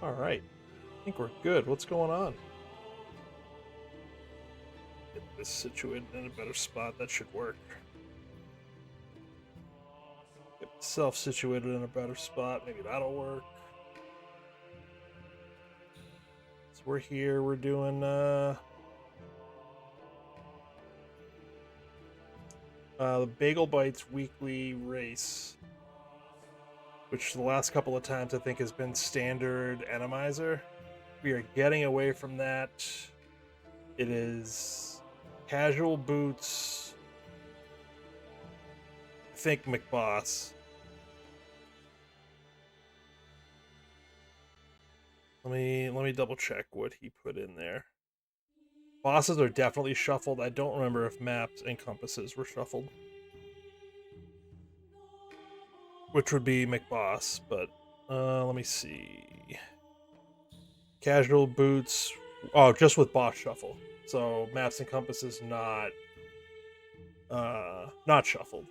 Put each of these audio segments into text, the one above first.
All right. I think we're good. What's going on? Get this situated in a better spot. That should work. Get myself situated in a better spot. Maybe that'll work. So we're here. We're doing the Bagel Bytes weekly race, which the last couple of times I think has been standard enemizer. We are getting away from that. It is casual boots. I think McBoss. Let me double check what he put in there. Bosses are definitely shuffled. I don't remember if maps and compasses were shuffled, which would be McBoss. But let me see. Casual boots. Oh, just with boss shuffle. So maps and compasses not shuffled.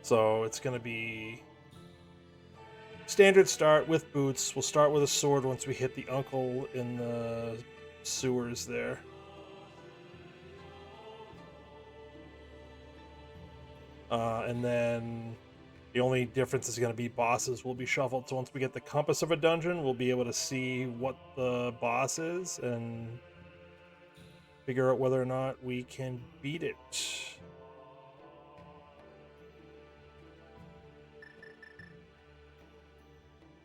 So it's gonna be standard start with boots. We'll start with a sword once we hit the uncle in the sewers there. And then the only difference is going to be bosses will be shuffled. So once we get the compass of a dungeon, we'll be able to see what the boss is and figure out whether or not we can beat it.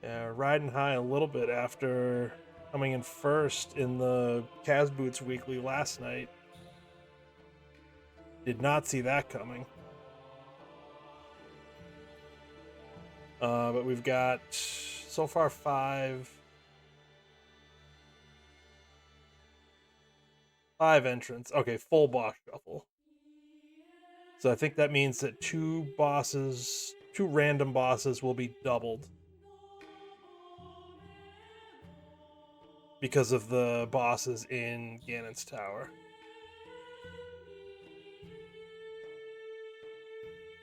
Yeah, riding high a little bit after coming in first in the Cas Boots Weekly last night. Did not see that coming. But we've got so far five entrants. Okay, full boss shuffle. So I think that means that two random bosses will be doubled because of the bosses in Ganon's Tower.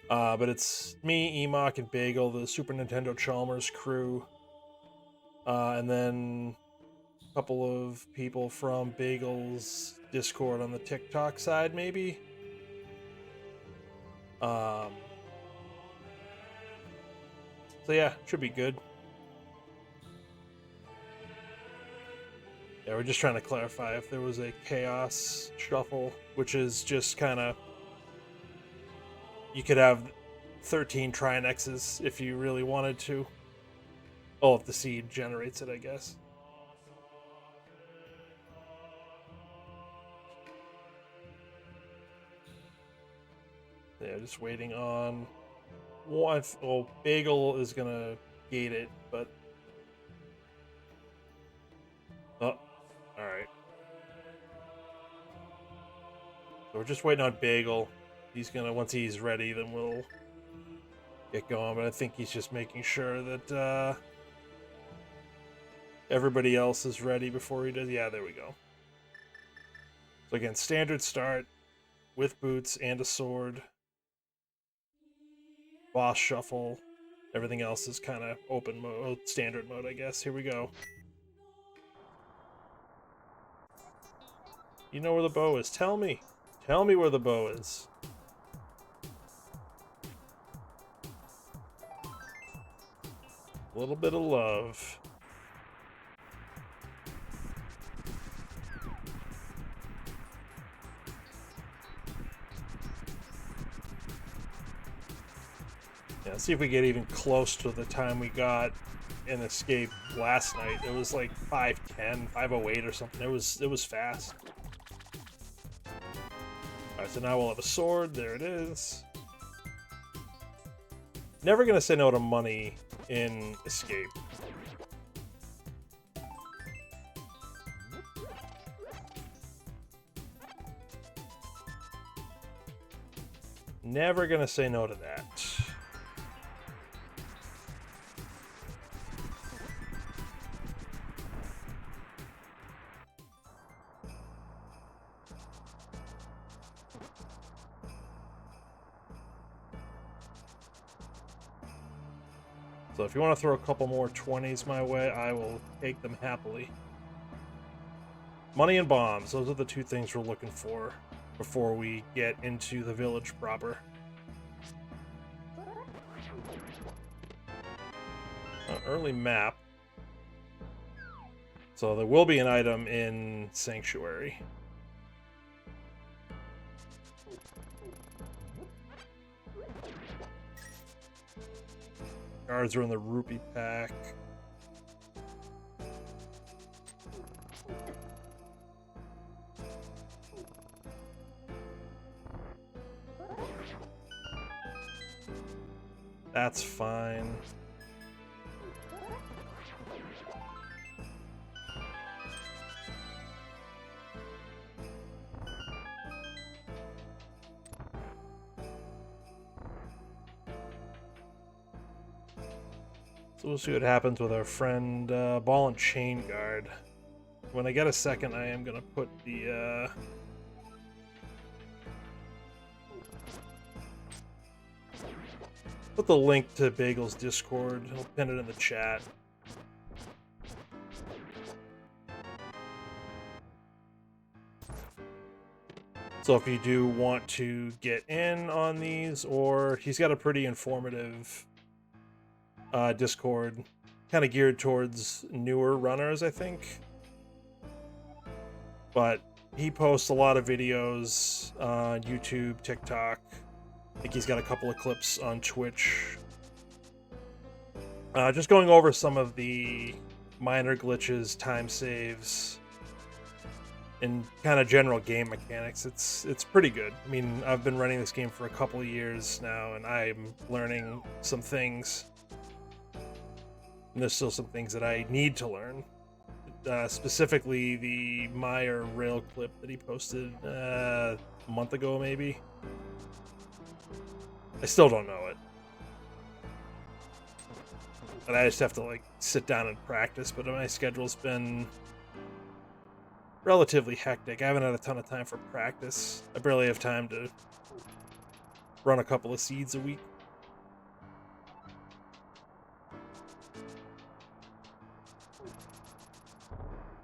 But it's me, Emok, and Bagel, the Super Nintendo Chalmers crew. And then a couple of people from Bagel's Discord on the TikTok side, maybe. So yeah, should be good. Yeah, we're just trying to clarify if there was a chaos shuffle, which is just kind of, you could have 13 Trinexes if you really wanted to. Oh, if the seed generates it, I guess. Yeah, just waiting on one. Oh, Bagel is gonna gate it, but oh, all right. So we're just waiting on Bagel. He's gonna, once he's ready, then we'll get going. But I think he's just making sure that everybody else is ready before he does. Yeah, there we go. So again, standard start with boots and a sword. Boss shuffle. Everything else is kind of open mode, standard mode, I guess. Here we go. You know where the bow is. Tell me. Tell me where the bow is. A little bit of love. Yeah, see if we get even close to the time we got in Escape last night. It was like 5:10, 5:08 or something. It was fast. Alright, so now we'll have a sword. There it is. Never gonna say no to money in Escape. Never gonna say no to that. So if you want to throw a couple more 20s my way, I will take them happily. Money and bombs, those are the two things we're looking for before we get into the village proper. Early map. So there will be an item in Sanctuary. Guards are in the rupee pack. That's fine. So we'll see what happens with our friend Ball and Chain Guard. When I get a second, I am going to put the... put the link to Bagel's Discord. I'll pin it in the chat. So if you do want to get in on these, or he's got a pretty informative Discord, kind of geared towards newer runners, I think. But he posts a lot of videos on YouTube, TikTok. I think he's got a couple of clips on Twitch. Just going over some of the minor glitches, time saves, and kind of general game mechanics. It's pretty good. I mean, I've been running this game for a couple of years now, and I'm learning some things. And there's still some things that I need to learn. Specifically, the Meyer rail clip that he posted a month ago, maybe. I still don't know it. But I just have to, like, sit down and practice. But my schedule's been relatively hectic. I haven't had a ton of time for practice. I barely have time to run a couple of seeds a week.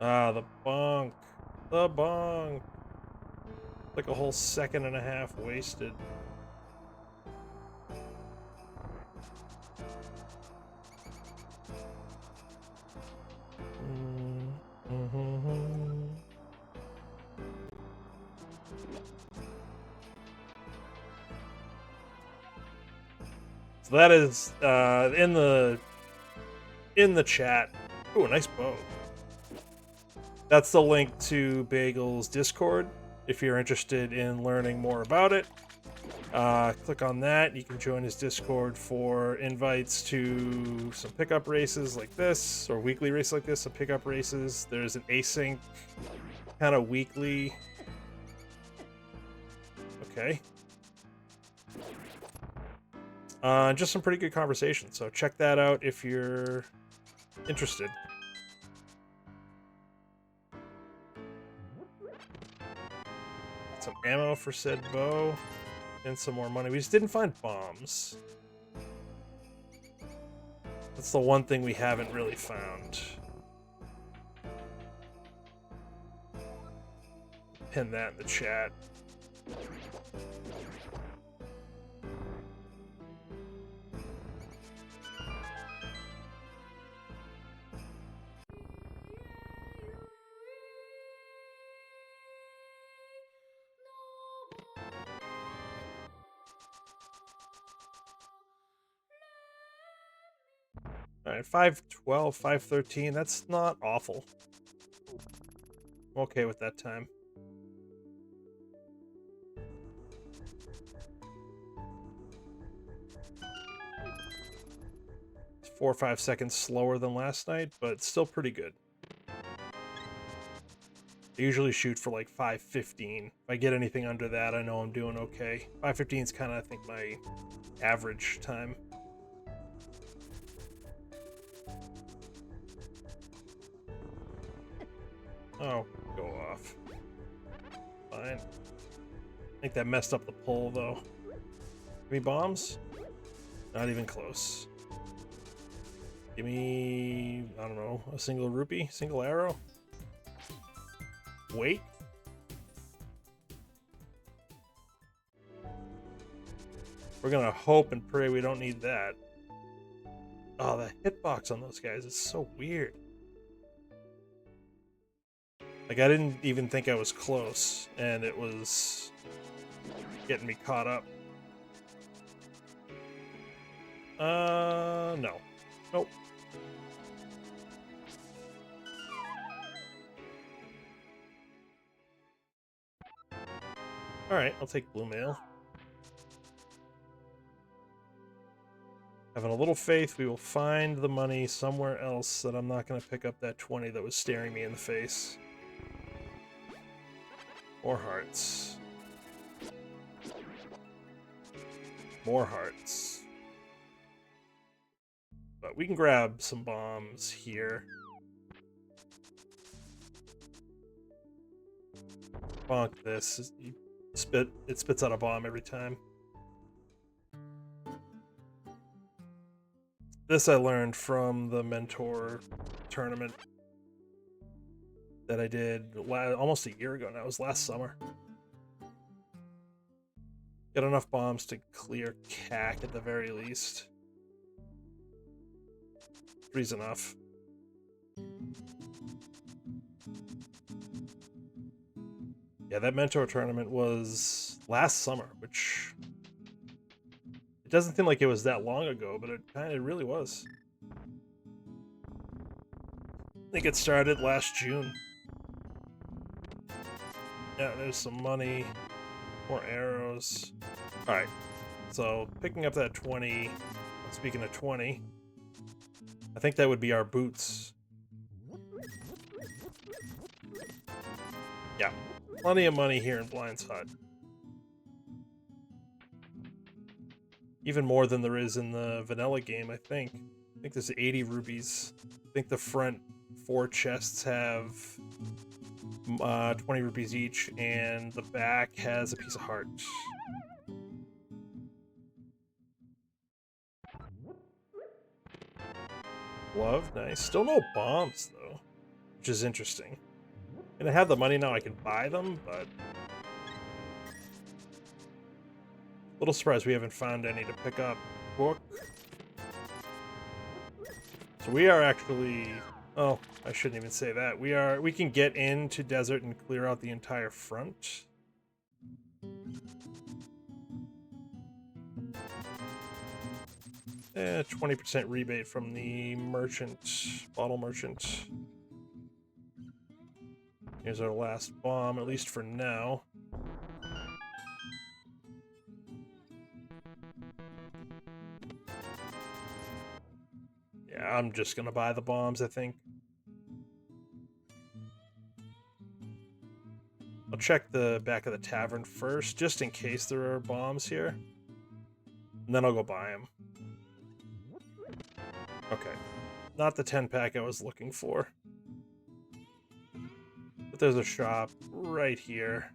Ah, the bonk. The bonk. Like a whole second and a half wasted. So that is in the chat. Ooh, a nice bow. That's the link to Bagel's Discord if you're interested in learning more about it. Click on that. You can join his Discord for invites to some pickup races like this, or weekly races like this, some pickup races. There's an async kind of weekly. Okay. Just some pretty good conversation. So check that out if you're interested. Some ammo for said bow. And some more money. We just didn't find bombs. That's the one thing we haven't really found. Pin that in the chat. Alright, 512, 513, that's not awful. I'm okay with that time. It's 4 or 5 seconds slower than last night, but it's still pretty good. I usually shoot for like 5:15. If I get anything under that, I know I'm doing okay. 5:15 is kind of, I think, my average time. Oh, go off. Fine. I think that messed up the pull, though. Any bombs? Not even close. Give me, I don't know, a single rupee, single arrow. Wait. We're gonna hope and pray we don't need that. Oh, the hitbox on those guys is so weird. Like, I didn't even think I was close, and it was getting me caught up. No. Nope. Alright, I'll take blue mail. Having a little faith, we will find the money somewhere else that I'm not going to pick up that 20 that was staring me in the face. More hearts. More hearts. But we can grab some bombs here. Bonk this. It spits out a bomb every time. This I learned from the mentor tournament that I did almost a year ago now. It was last summer. Get enough bombs to clear CAC at the very least. 3's enough. Yeah, that mentor tournament was last summer, which it doesn't seem like it was that long ago, but it kind of really was. I think it started last June. Yeah, there's some money, more arrows. All right, so picking up that 20, speaking of 20, I think that would be our boots. Yeah, plenty of money here in Blind's Hut. Even more than there is in the vanilla game, I think. I think there's 80 rupees. I think the front 4 chests have 20 rupees each, and the back has a piece of heart. Glove, nice. Still no bombs, though, which is interesting. And I have the money now, I can buy them, but... a little surprised we haven't found any to pick up. Book. So we are actually... oh, I shouldn't even say that. We can get into desert and clear out the entire front. 20% rebate from the merchant, bottle merchant. Here's our last bomb, at least for now. Yeah, I'm just gonna buy the bombs, I think. I'll check the back of the tavern first, just in case there are bombs here. And then I'll go buy them. Okay. Not the 10-pack I was looking for. But there's a shop right here.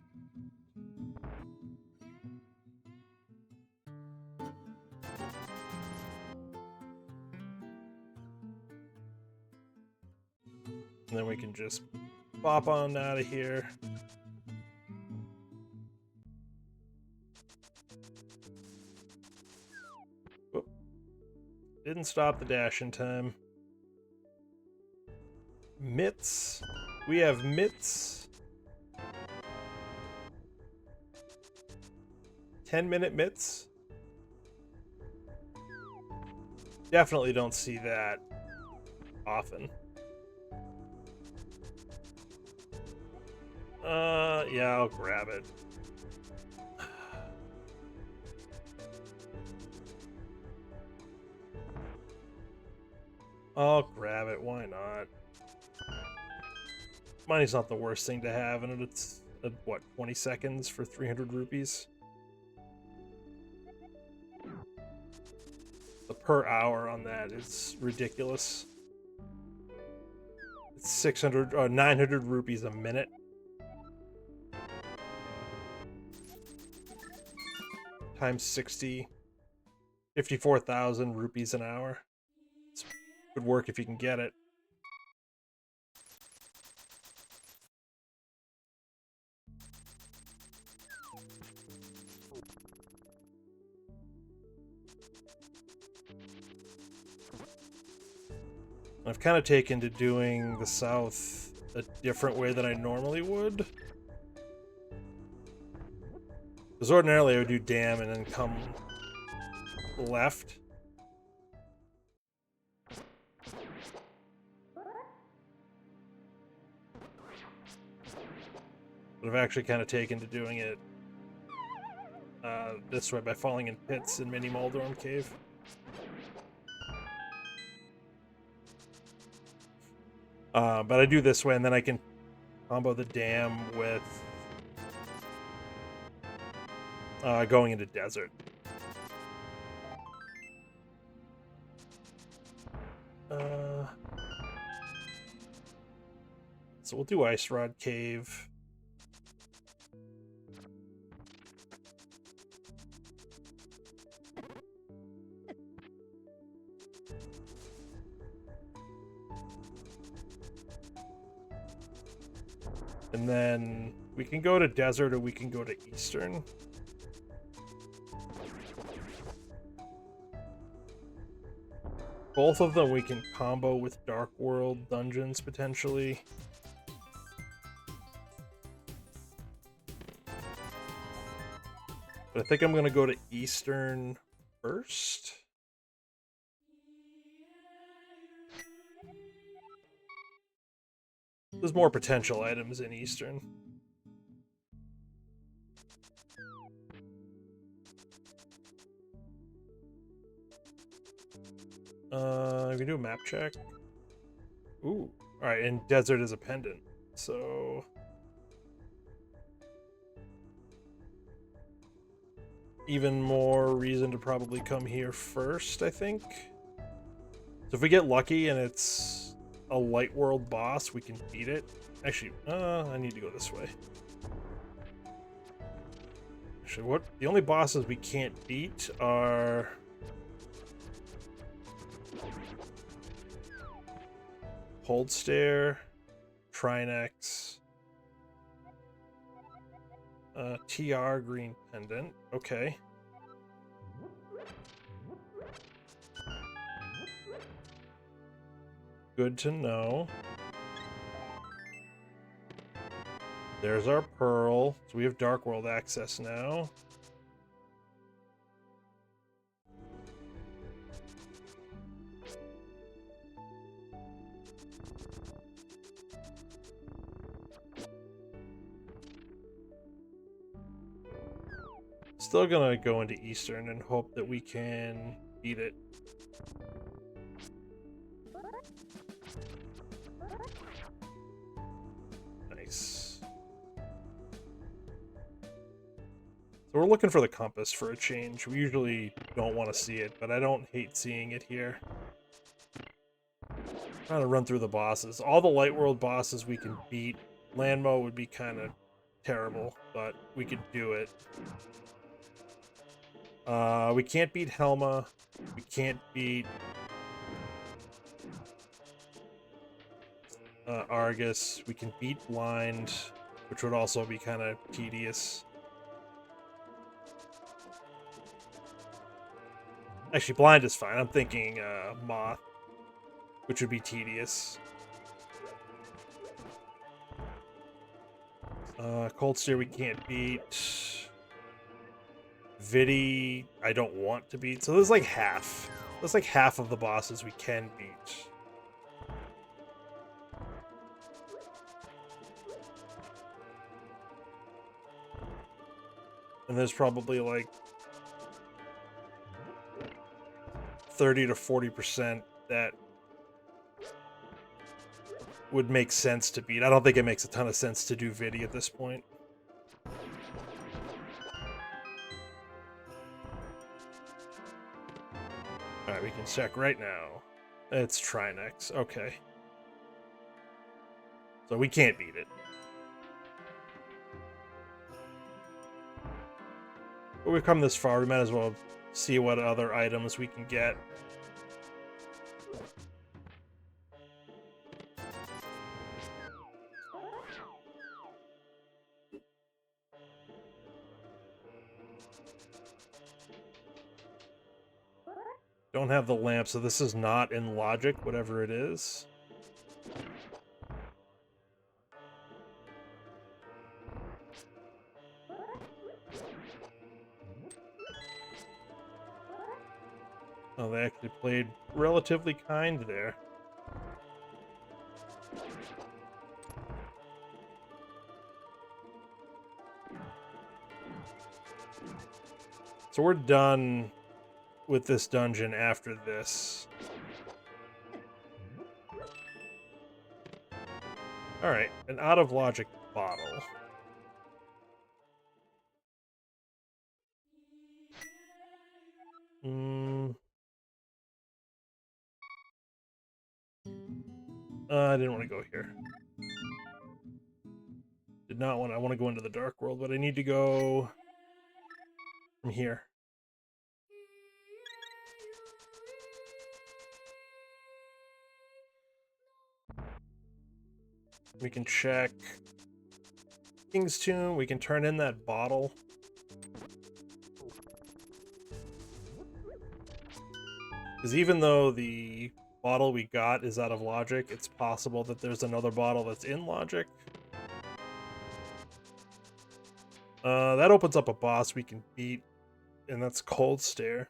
And then we can just bop on out of here. Whoop. Didn't stop the dash in time. Mitts. We have mitts. 10-minute mitts. Definitely don't see that often. Yeah, I'll grab it. I'll grab it, why not? Money's not the worst thing to have, and it's, what, 20 seconds for 300 rupees? The per hour on that is ridiculous. It's 900 rupees a minute. Times 60. 54,000 rupees an hour. It's Could work if you can get it. I've kind of taken to doing the south a different way than I normally would. Because ordinarily I would do dam and then come left. But I've actually kind of taken to doing it this way by falling in pits in Mini Moldorm Cave. But I do this way, and then I can combo the dam with going into desert. So we'll do Ice Rod Cave. And then we can go to desert or we can go to eastern. Both of them we can combo with Dark World dungeons potentially. But I think I'm going to go to eastern first. There's more potential items in eastern. We can do a map check. Ooh. Alright, and desert is a pendant. So even more reason to probably come here first, I think. So if we get lucky and it's a light world boss, we can beat it. Actually, I need to go this way. Actually, what? The only bosses we can't beat are Hold Stare, Trinex, TR Green Pendant. Okay. Good to know. There's our pearl. So we have Dark World access now. Still gonna go into Eastern and hope that we can beat it. Nice. So we're looking for the compass for a change. We usually don't want to see it, but I don't hate seeing it here. Trying to run through the bosses. All the Light World bosses we can beat. Landmo would be kind of terrible, but we could do it. We can't beat Helma. We can't beat Argus. We can beat Blind, which would also be kind of tedious. Actually, Blind is fine. I'm thinking Moth, which would be tedious. Cold Steer we can't beat. Vidi, I don't want to beat. So there's like half. There's like half of the bosses we can beat. And there's probably like 30 to 40% that would make sense to beat. I don't think it makes a ton of sense to do Vidi at this point. Alright, we can check right now. It's Trinex. Okay. So we can't beat it. But we've come this far, we might as well see what other items we can get. Don't have the lamp, so this is not in logic, whatever it is. Oh, they actually played relatively kind there. So we're done with this dungeon after this. Alright, an out of logic bottle. I didn't want to go here. Did not want. I want to go into the dark world, but I need to go from here. We can check King's Tomb. We can turn in that bottle. Because even though the bottle we got is out of logic, it's possible that there's another bottle that's in logic. That opens up a boss we can beat, and that's Cold Stare.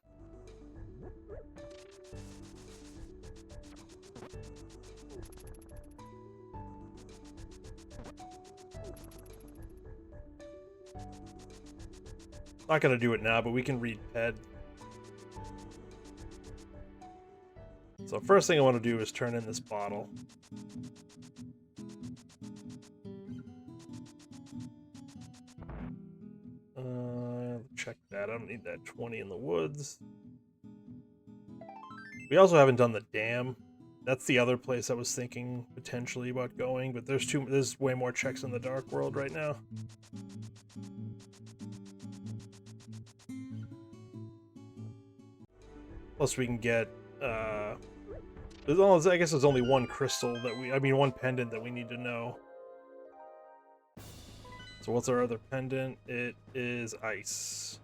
Not gonna do it now, but we can read Ped. So first thing I want to do is turn in this bottle. Check that. I don't need that 20 in the woods. We also haven't done the dam. That's the other place I was thinking potentially about going, but there's way more checks in the dark world right now. Plus we can get I guess there's only one crystal one pendant that we need to know. So what's our other pendant? It is ice.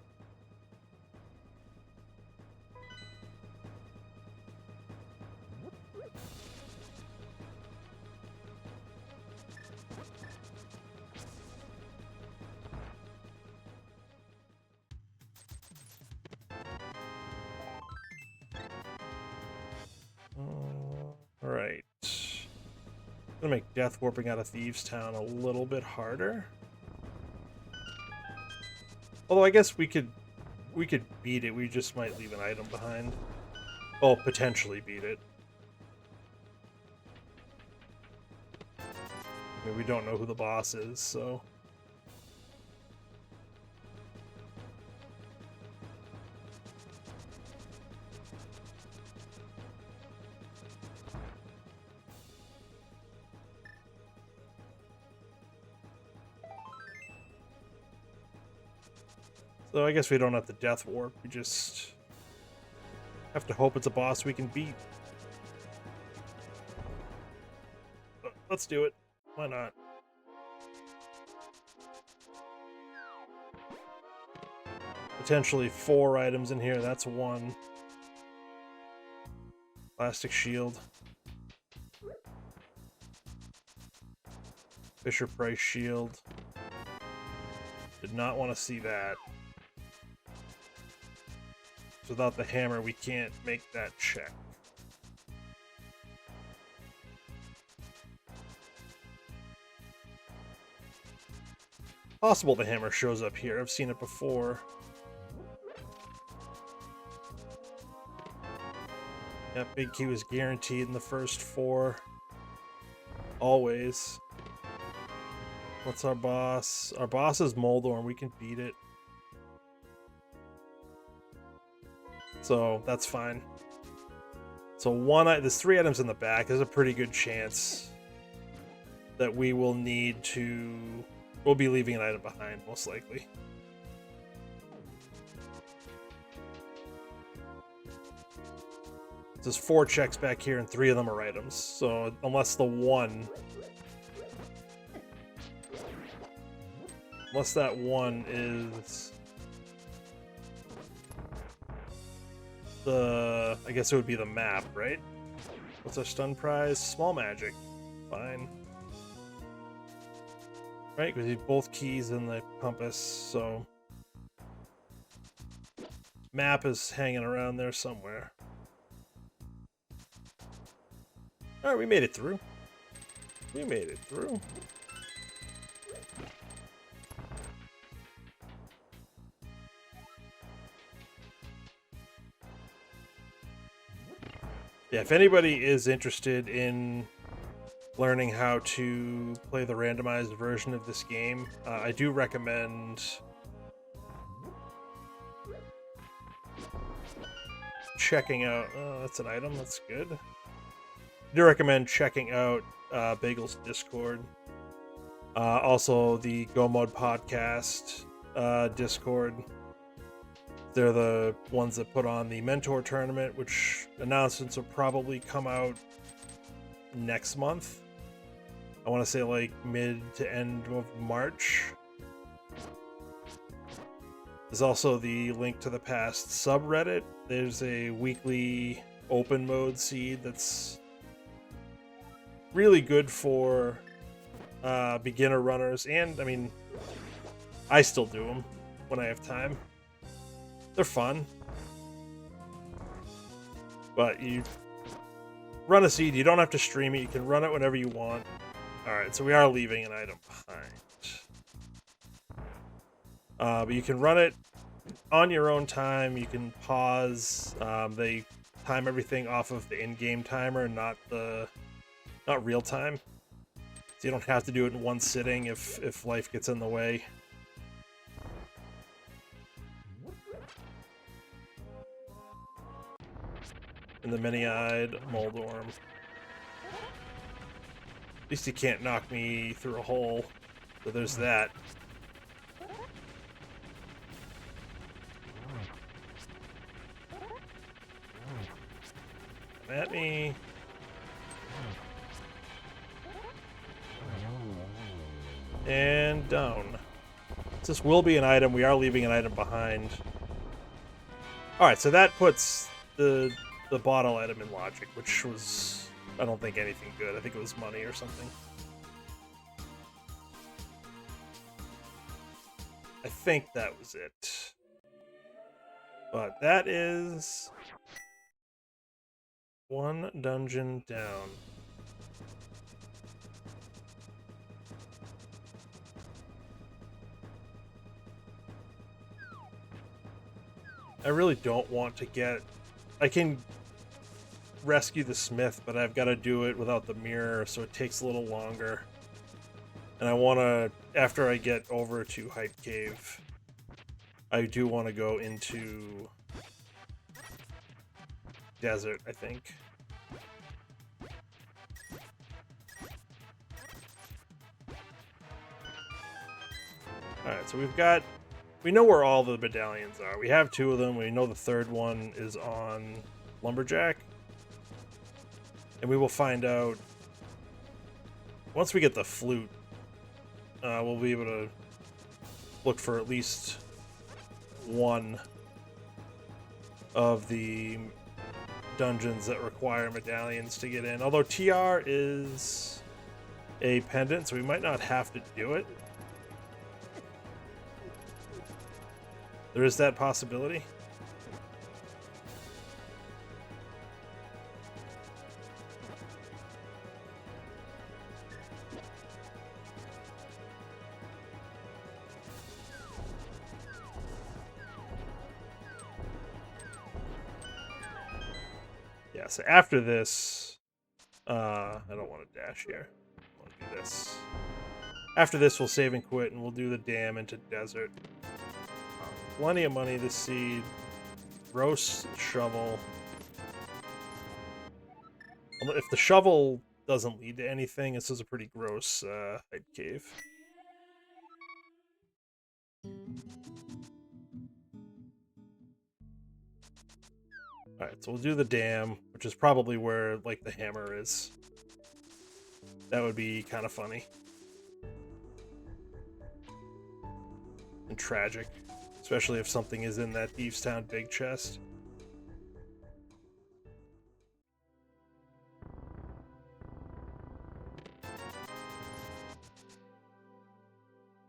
Alright. Gonna make death warping out of Thieves Town a little bit harder. Although I guess we could beat it, we just might leave an item behind. Oh, potentially beat it. I mean, we don't know who the boss is, so... So I guess we don't have to death warp, we just have to hope it's a boss we can beat. But let's do it. Why not? Potentially 4 items in here, that's 1. Plastic shield. Fisher Price shield. Did not want to see that. Without the hammer, we can't make that check. Possible the hammer shows up here. I've seen it before. That big key was guaranteed in the first 4. Always. What's our boss? Our boss is Moldorm. We can beat it. So that's fine. So there's 3 items in the back. There's a pretty good chance that we will need to... We'll be leaving an item behind, most likely. There's 4 checks back here, and 3 of them are items. So unless that one is... I guess it would be the map, right? What's our stun prize? Small magic. Fine. Right, because we have both keys in the compass, so... Map is hanging around there somewhere. Alright, we made it through. We made it through. Yeah, if anybody is interested in learning how to play the randomized version of this game, I do recommend checking out... Oh, that's an item. That's good. I do recommend checking out Bagel's Discord. Also, the Go Mode Podcast Discord. They're the ones that put on the Mentor Tournament, which announcements will probably come out next month. I want to say like mid to end of March. There's also the link to the past subreddit. There's a weekly open mode seed that's really good for beginner runners, and I mean, I still do them when I have time. They're fun, but you run a seed. You don't have to stream it. You can run it whenever you want. All right, so we are leaving an item behind, but you can run it on your own time. You can pause. They time everything off of the in-game timer, not real time. So you don't have to do it in one sitting if life gets in the way. And the many-eyed Moldorm. At least he can't knock me through a hole. So there's that. Come at me. And down. This will be an item. We are leaving an item behind. Alright, so that puts the bottle item in logic, which was, I don't think, anything good. I think it was money or something. I think that was it. But that is one dungeon down. I really don't want to get... I can rescue the smith, but I've got to do it without the mirror, so it takes a little longer. And I want to, after I get over to Hype Cave, I do want to go into desert, I think. Alright, so we know where all the medallions are. We have 2 of them. We know the third one is on Lumberjack. And we will find out once we get the flute. We'll be able to look for at least one of the dungeons that require medallions to get in. Although TR is a pendant, so we might not have to do it. There is that possibility. Yeah, so after this, I don't want to dash here. I want to do this. After this, we'll save and quit, and we'll do the dam into desert. Plenty of money to seed. Gross shovel. If the shovel doesn't lead to anything, this is a pretty gross Hype Cave. Alright, so we'll do the dam, which is probably where, like, the hammer is. That would be kind of funny. And tragic. Especially if something is in that Thieves Town big chest.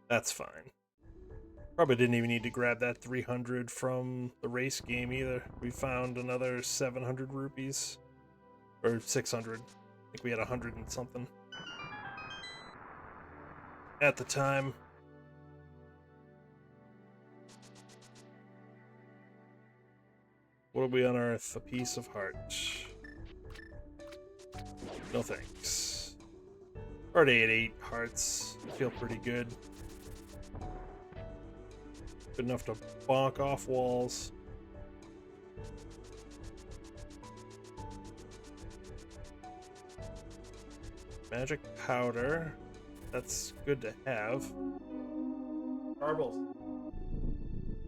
That's fine. Probably didn't even need to grab that 300 from the race game either. We found another 700 rupees. Or 600. I think we had 100 and something at the time. What did we unearth? A piece of heart. No thanks. Already at 8 hearts. I feel pretty good. Good enough to bonk off walls. Magic powder. That's good to have. Marbles.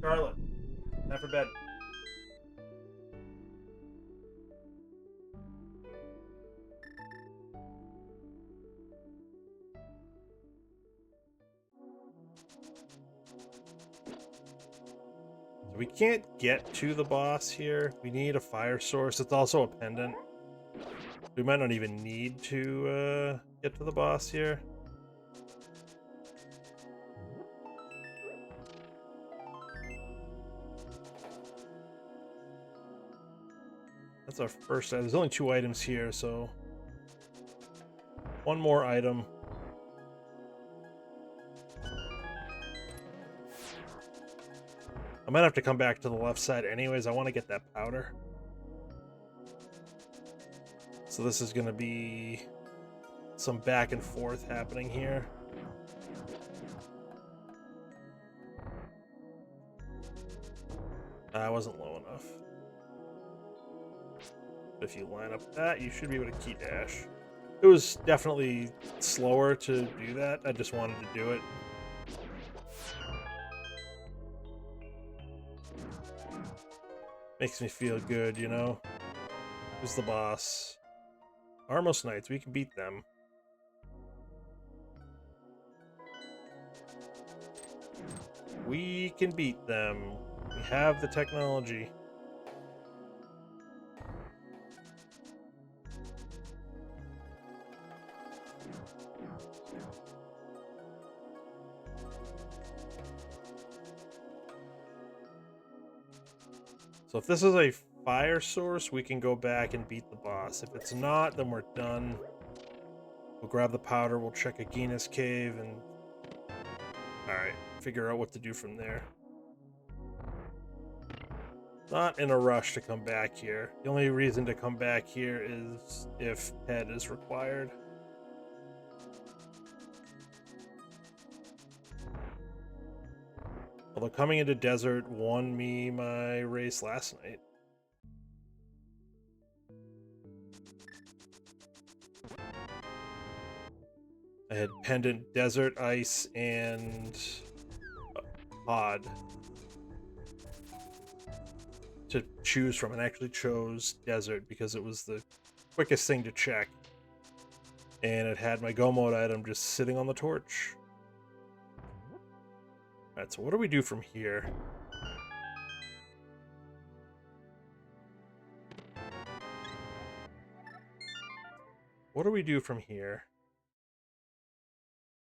Charlotte. Time for bed. We can't get to the boss here. We need a fire source. It's also a pendant. We might not even need to get to the boss here. That's our first item. There's only 2 items here, so one more item. I might have to come back to the left side anyways. I want to get that powder. So this is going to be some back and forth happening here. I wasn't low enough. If you line up that, you should be able to key dash. It was definitely slower to do that. I just wanted to do it. Makes me feel good, you know? Who's the boss? Armos Knights, we can beat them. We can beat them. We have the technology. So if this is a fire source, we can go back and beat the boss. If it's not, then we're done. We'll grab the powder, we'll check Agina's cave, and... Alright, figure out what to do from there. Not in a rush to come back here. The only reason to come back here is if head is required. Although coming into desert won me my race last night. I had pendant, desert, ice, and pod to choose from, and actually chose desert because it was the quickest thing to check. And it had my go mode item just sitting on the torch. Alright, so what do we do from here? What do we do from here?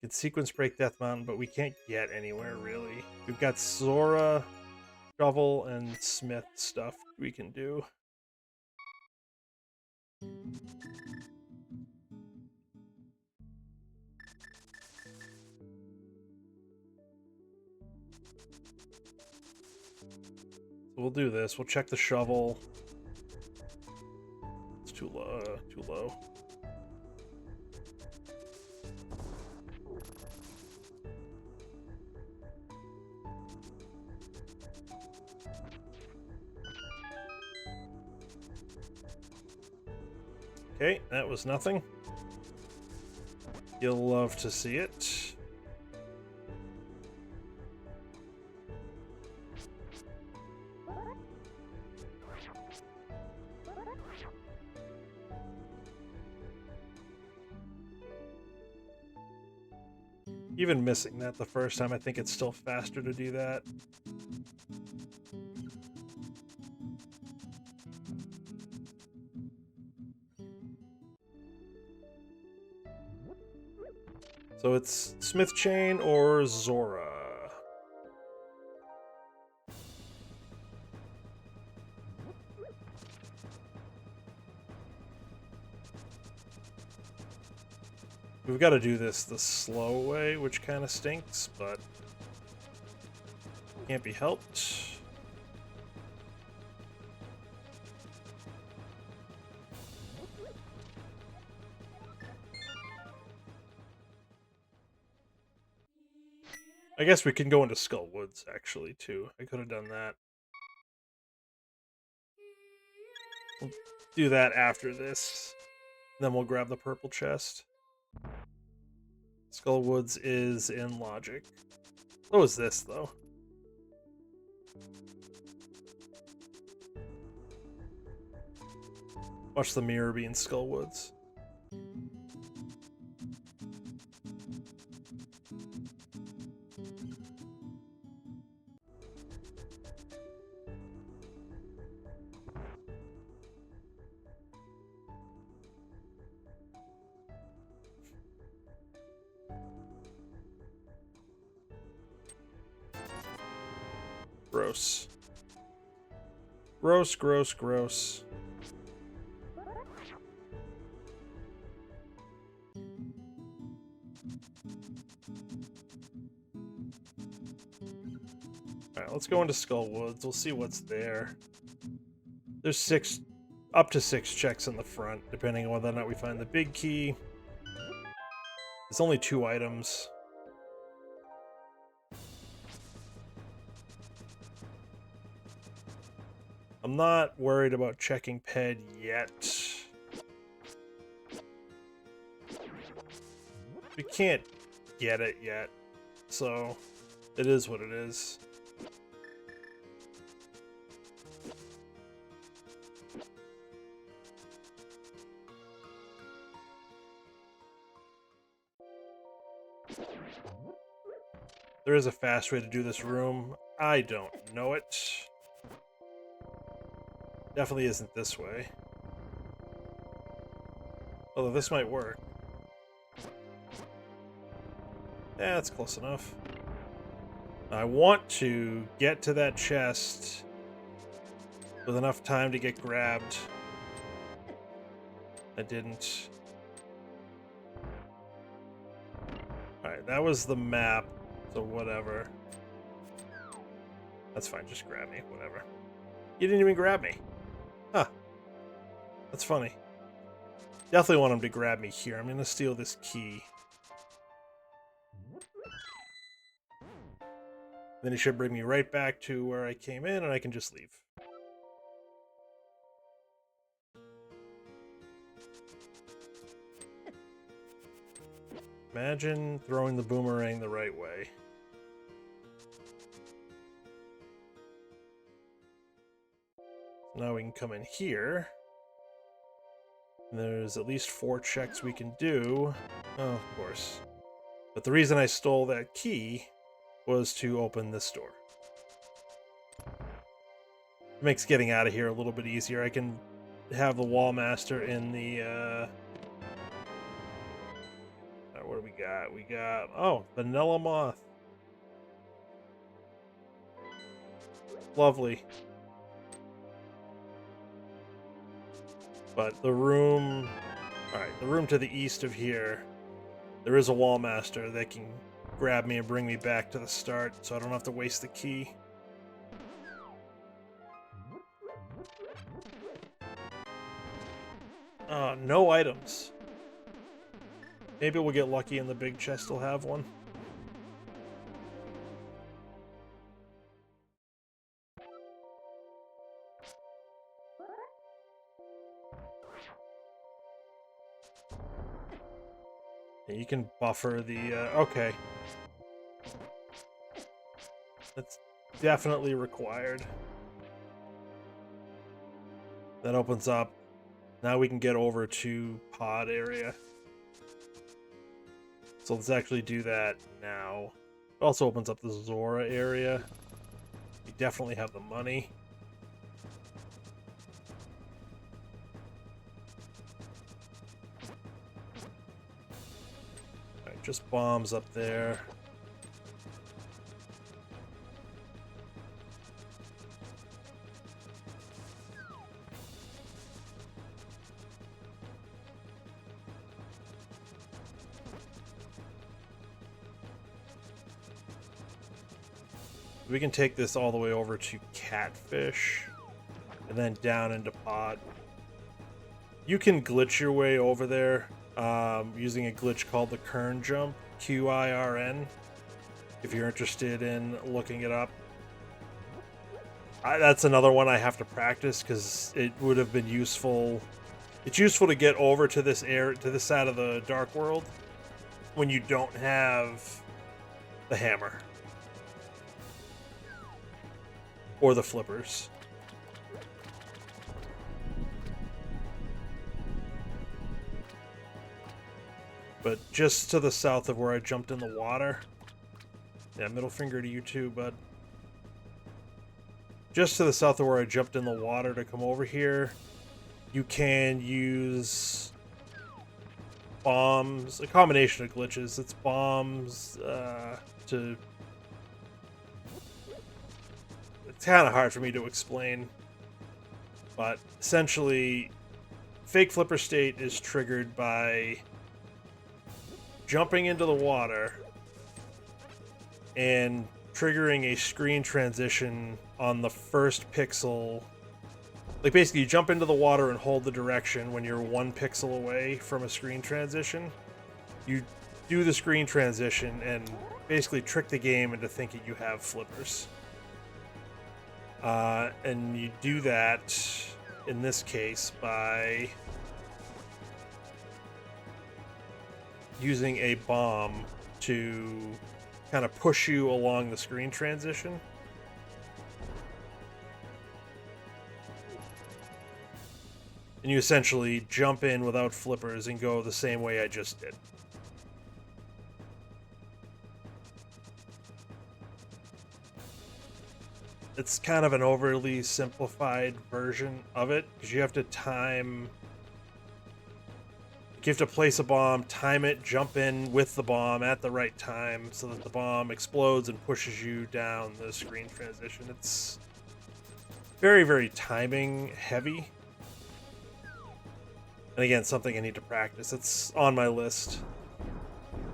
We can sequence break Death Mountain, but we can't get anywhere, really. We've got Zora, shovel, and smith stuff we can do. We'll do this. We'll check the shovel. It's too low. Too low. Okay, that was nothing. You'll love to see it. Even missing that the first time, I think it's still faster to do that. So it's Smith Chain or Zora. We've got to do this the slow way, which kind of stinks, but can't be helped. I guess we can go into Skull Woods, actually, too. I could have done that. We'll do that after this. Then we'll grab the purple chest. Skull Woods is in logic. So is this, though. Watch the mirror be in Skull Woods. Gross. Gross, gross, gross. Alright, let's go into Skull Woods. We'll see what's there. There's up to six checks in the front, depending on whether or not we find the big key. There's only 2 items. I'm not worried about checking Ped yet. We can't get it yet, so it is what it is. There is a fast way to do this room. I don't know it. Definitely isn't this way. Although this might work. Yeah, that's close enough. I want to get to that chest with enough time to get grabbed. I didn't. Alright, that was the map, so whatever. That's fine, just grab me, whatever. You didn't even grab me. Huh. That's funny. Definitely want him to grab me here. I'm gonna steal this key. Then he should bring me right back to where I came in, and I can just leave. Imagine throwing the boomerang the right way. Now we can come in here. There's at least 4 checks we can do. Oh, of course. But the reason I stole that key was to open this door. It makes getting out of here a little bit easier. I can have the wall master in the what do we got? We got, oh, vanilla moth. Lovely. But the room, alright, the room to the east of here, there is a wall master that can grab me and bring me back to the start, so I don't have to waste the key. No items. Maybe we'll get lucky and the big chest will have one. Yeah, you can buffer the, okay. That's definitely required. That opens up. Now we can get over to pod area. So let's actually do that now. It also opens up the Zora area. We definitely have the money. just bombs up there. We can take this all the way over to Catfish and then down into Pod. You can glitch your way over there using a glitch called the Kern Jump, Qirn, if you're interested in looking it up. That's another one I have to practice because it would have been useful. It's useful to get over to this side of the Dark World when you don't have the hammer. Or the flippers. But just to the south of where I jumped in the water. Yeah, middle finger to you too, bud. Just to the south of where I jumped in the water to come over here, you can use bombs, a combination of glitches. It's bombs to... It's kind of hard for me to explain, but essentially, fake flipper state is triggered by jumping into the water and triggering a screen transition on the first pixel. Like, basically, you jump into the water and hold the direction when you're 1 pixel away from a screen transition. You do the screen transition and basically trick the game into thinking you have flippers. And you do that, in this case, by using a bomb to kind of push you along the screen transition. And you essentially jump in without flippers and go the same way I just did. It's kind of an overly simplified version of it, because you have to time... You have to place a bomb, time it, jump in with the bomb at the right time so that the bomb explodes and pushes you down the screen transition. It's very, very timing heavy. And again, something I need to practice. It's on my list.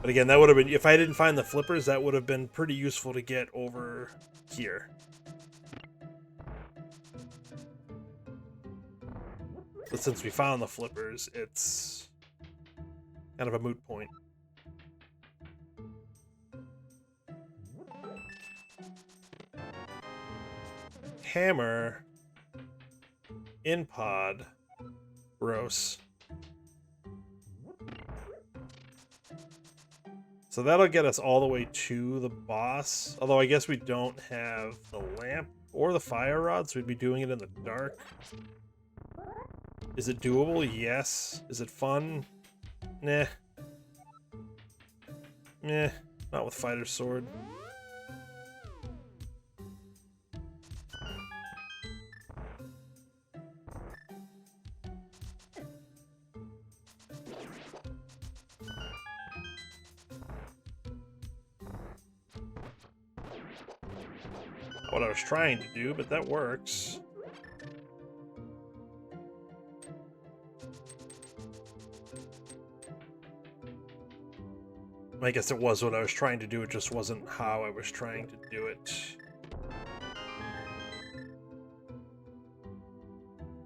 But again, that would have been... If I didn't find the flippers, that would have been pretty useful to get over here. But since we found the flippers, it's kind of a moot point. Hammer in pod. Gross. So that'll get us all the way to the boss. Although I guess we don't have the lamp or the fire rod, so we'd be doing it in the dark. Is it doable? Yes. Is it fun? Nah. Nah. Not with fighter's sword. What I was trying to do, but that works. I guess it was what I was trying to do, it just wasn't how I was trying to do it.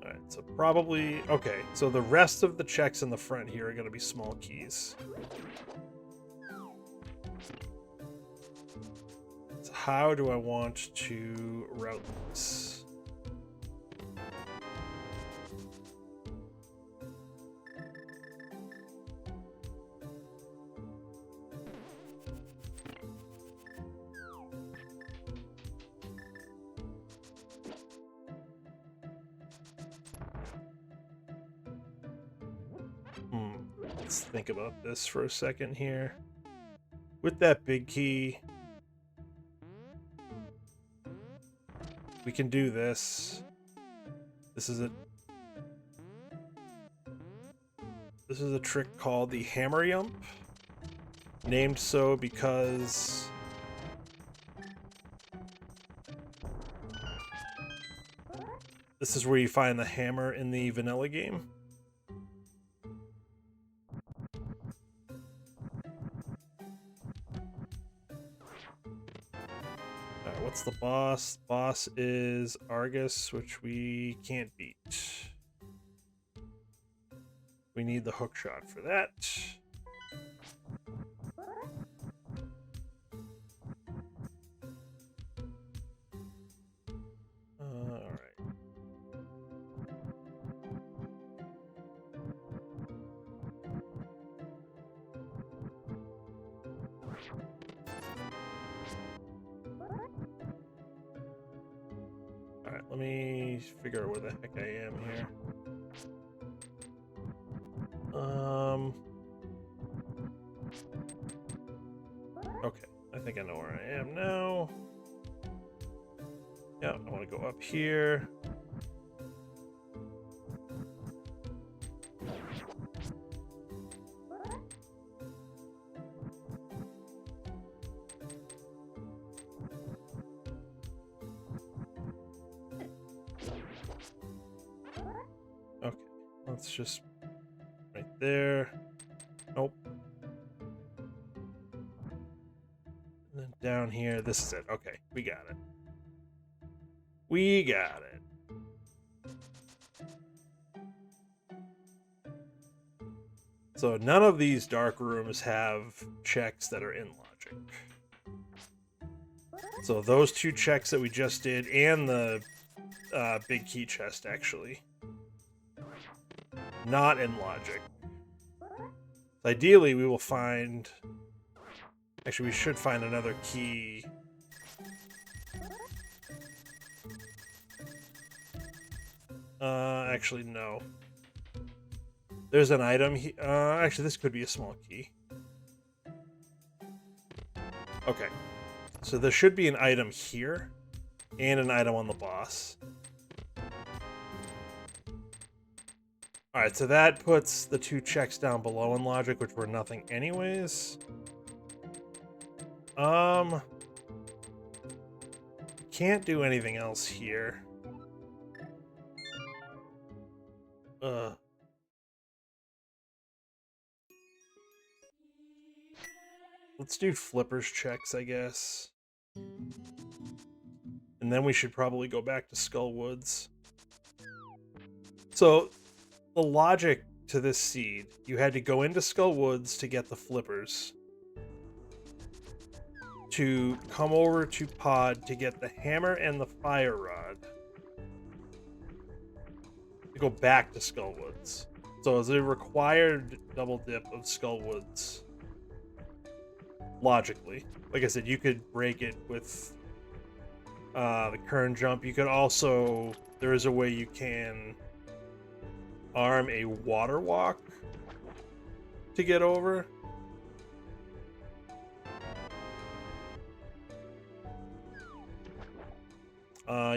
Alright, so probably... Okay, so the rest of the checks in the front here are going to be small keys. So how do I want to route this? Let's think about this for a second here. With that big key, we can do this. This is a trick called the hammer yump. named so because this is where you find the hammer in the vanilla game. Alright, what's the boss? The boss is Argus, which we can't beat. We need the hook shot for that. Alright. Alright, let me figure out where the heck I am here. Okay, I think I know where I am now. Yeah, I want to go up here. Okay, let's just right there. Nope. And then down here, this is it. Okay, we got it. We got it. So none of these dark rooms have checks that are in logic. So those two checks that we just did, and the big key chest, actually, not in logic. Ideally, we will find... Actually, we should find another key. Actually, no. There's an item. Actually, this could be a small key. Okay. So there should be an item here, and an item on the boss. Alright, so that puts the two checks down below in logic, which were nothing anyways. Can't do anything else here. Let's do flippers checks, I guess. And then we should probably go back to Skullwoods. So, the logic to this seed, you had to go into Skullwoods to get the flippers. To come over to Pod to get the hammer and the fire rod. To go back to Skullwoods. So it's a required double dip of Skullwoods. Logically. Like I said, you could break it with the Kern jump. You could also... There is a way you can arm a water walk to get over.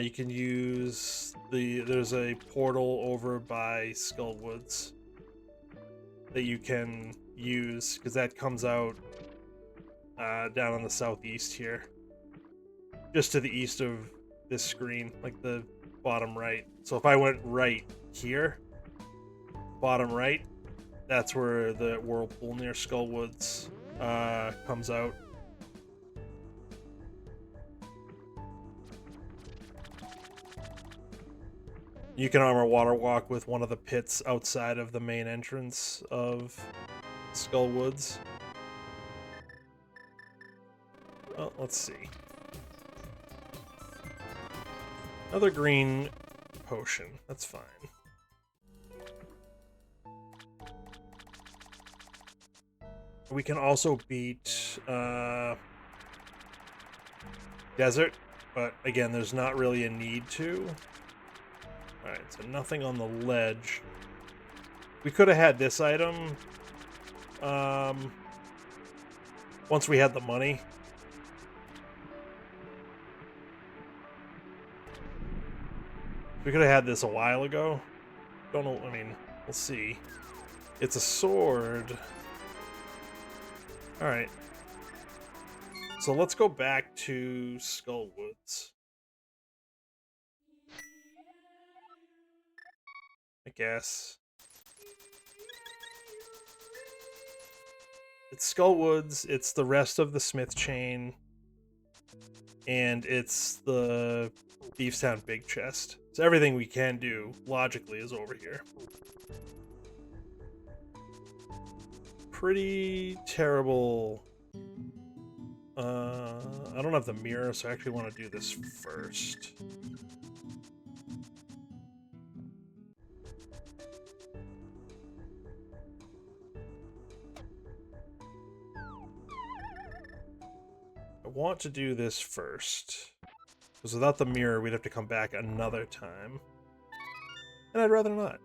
You can use there's a portal over by Skullwoods that you can use, because that comes out down on the southeast here. Just to the east of this screen, like the bottom right. So if I went right here, bottom right, that's where the whirlpool near Skullwoods comes out. You can armor water walk with one of the pits outside of the main entrance of Skullwoods. Well, let's see. Another green potion. That's fine. We can also beat Desert, but again, there's not really a need to. Alright, so nothing on the ledge. We could have had this item once we had the money. We could have had this a while ago. Don't know, I mean, we'll see. It's a sword. Alright. So let's go back to Skullwoods. I guess. It's Skullwoods, it's the rest of the Smith chain, and it's the Beefstown Big Chest. So everything we can do, logically, is over here. Pretty terrible. I don't have the mirror, so I actually want to do this first. I want to do this first. Because without the mirror, we'd have to come back another time. And I'd rather not.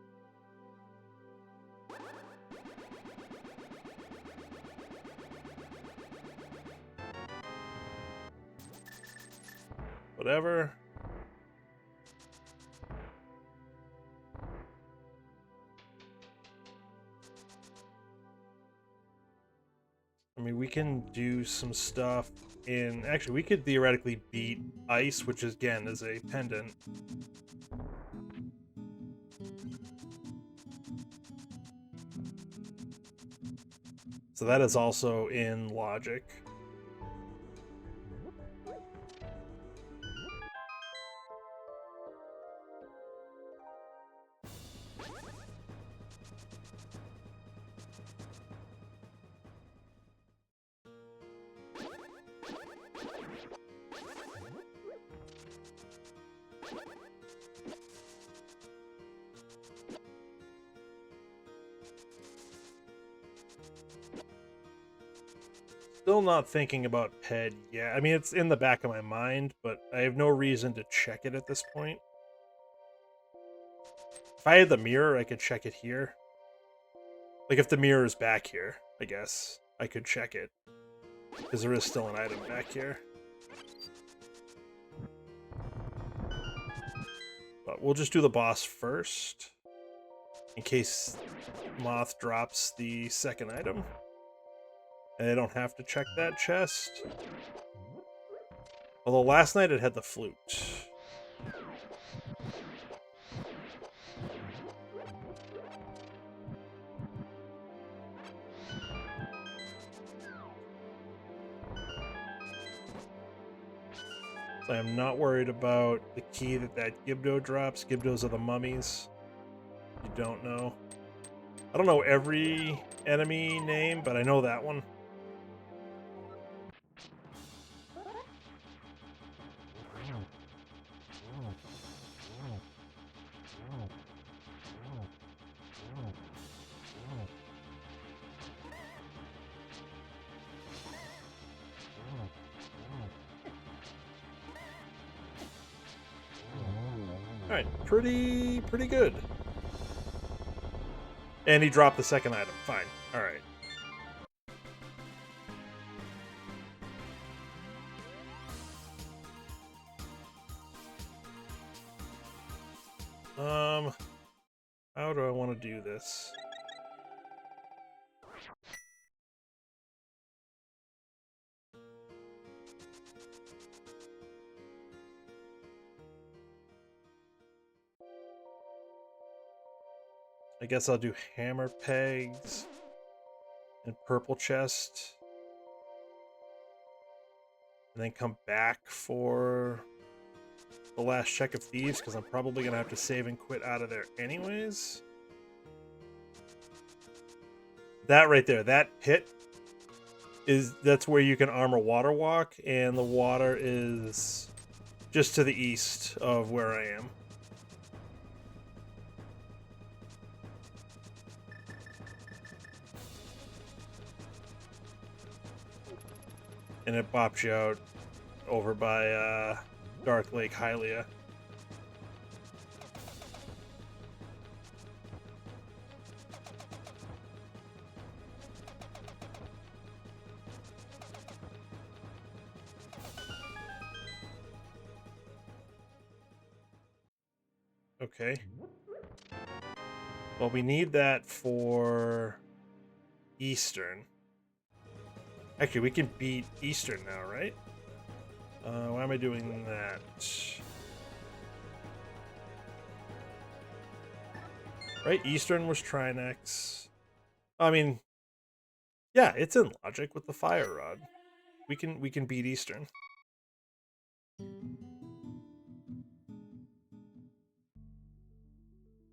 Whatever. I mean, we can do some stuff in... Actually, we could theoretically beat Ice, which, again, is a pendant. So that is also in logic. Still not thinking about Ped yet. I mean, it's in the back of my mind, but I have no reason to check it at this point. If I had the mirror, I could check it here. Like, if the mirror is back here, I guess, I could check it. Because there is still an item back here. But we'll just do the boss first. In case Moth drops the second item. And I don't have to check that chest. Although last night it had the flute. So I'm not worried about the key that Gibdo drops. Gibdos are the mummies. You don't know. I don't know every enemy name, but I know that one. Alright, pretty good. And he dropped the second item. Fine. Alright. How do I want to do this? I guess I'll do hammer pegs and purple chest. And then come back for the last check of thieves, because I'm probably going to have to save and quit out of there anyways. That right there, that pit, that's where you can armor water walk, and the water is just to the east of where I am. And it bops you out over by Dark Lake Hylia. Okay. Well, we need that for Eastern. Actually, we can beat Eastern now, right? Why am I doing that? Right? Eastern was Trinex. I mean, yeah, it's in logic with the Fire Rod. We can beat Eastern.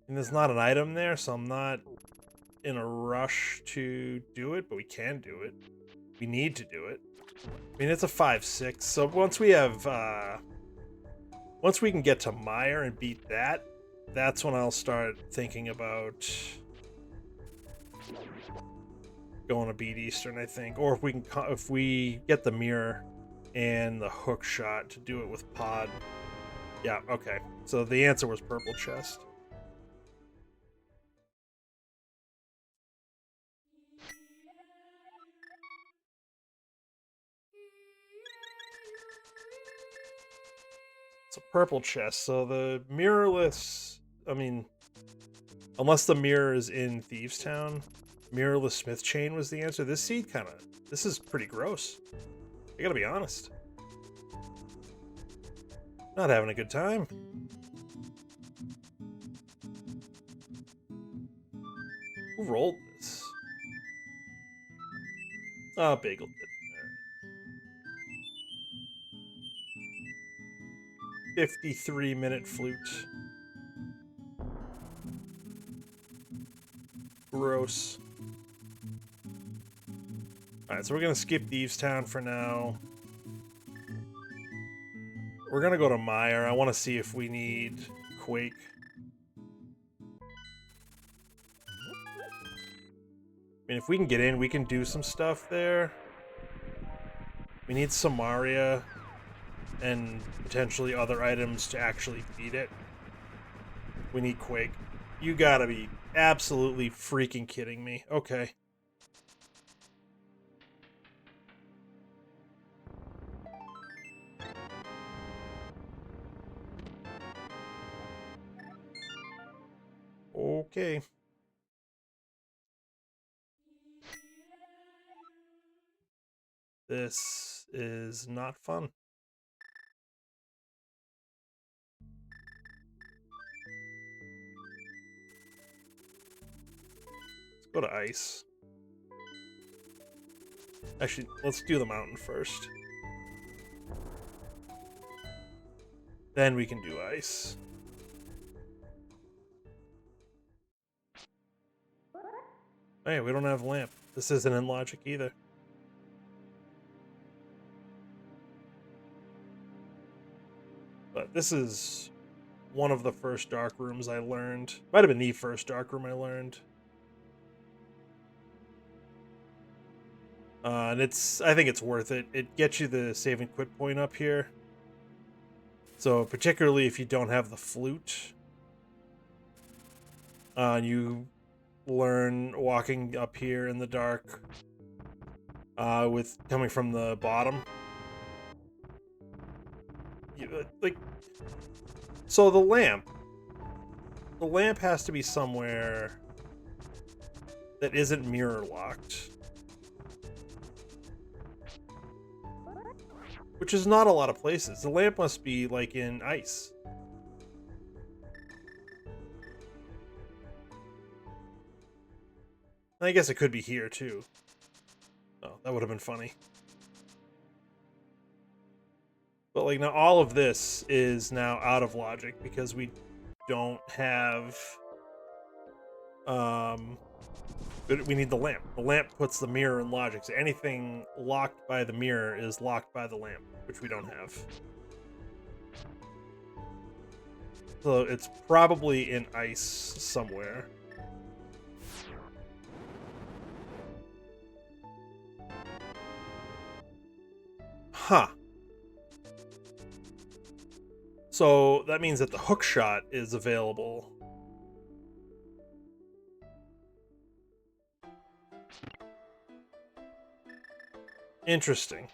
And there's not an item there, so I'm not in a rush to do it, but we can do it. We need to do it. I mean, it's a 5-6, so once we have, once we can get to Meyer and beat that, that's when I'll start thinking about going to beat Eastern, I think. Or if we get the mirror and the hook shot to do it with Pod. Yeah, okay. So the answer was Purple Chest. It's a Purple Chest, so the mirrorless, I mean, unless the mirror is in Thieves Town, mirrorless Smith Chain was the answer. This seed this is pretty gross. I gotta be honest. Not having a good time. Who rolled this? Oh, Bagel did. Alright. 53-minute flute. Gross. Alright, so we're gonna skip Thieves Town for now. We're gonna go to Meyer. I want to see if we need Quake. I mean, if we can get in, we can do some stuff there. We need Samaria and potentially other items to actually beat it. We need Quake. You gotta be absolutely freaking kidding me. Okay. Okay. This is not fun. Let's go to ice. Actually, let's do the mountain first. Then we can do ice. Hey, we don't have lamp. This isn't in logic either. But this is one of the first dark rooms I learned. Might have been the first dark room I learned. And I think it's worth it. It gets you the save and quit point up here. So particularly if you don't have the flute, you learn walking up here in the dark with coming from the bottom. So the lamp has to be somewhere that isn't mirror locked. Which is not a lot of places. The lamp must be, like, in ice. I guess it could be here, too. Oh, that would have been funny. But, like, now all of this is now out of logic because we don't have... we need the lamp. The lamp puts the mirror in logic. So anything locked by the mirror is locked by the lamp, which we don't have. So it's probably in ice somewhere. Huh. So that means that the hook shot is available. Interesting.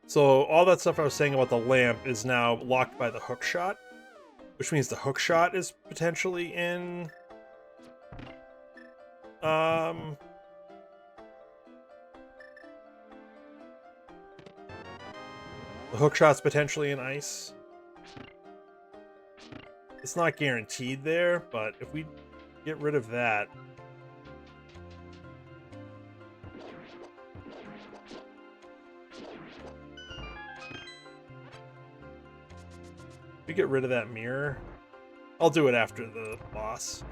So all that stuff I was saying about the lamp is now locked by the hook shot, which means the hook shot is potentially in Um, the hook shot's potentially in ice. It's not guaranteed there, but if we get rid of that, if we get rid of that mirror, I'll do it after the boss,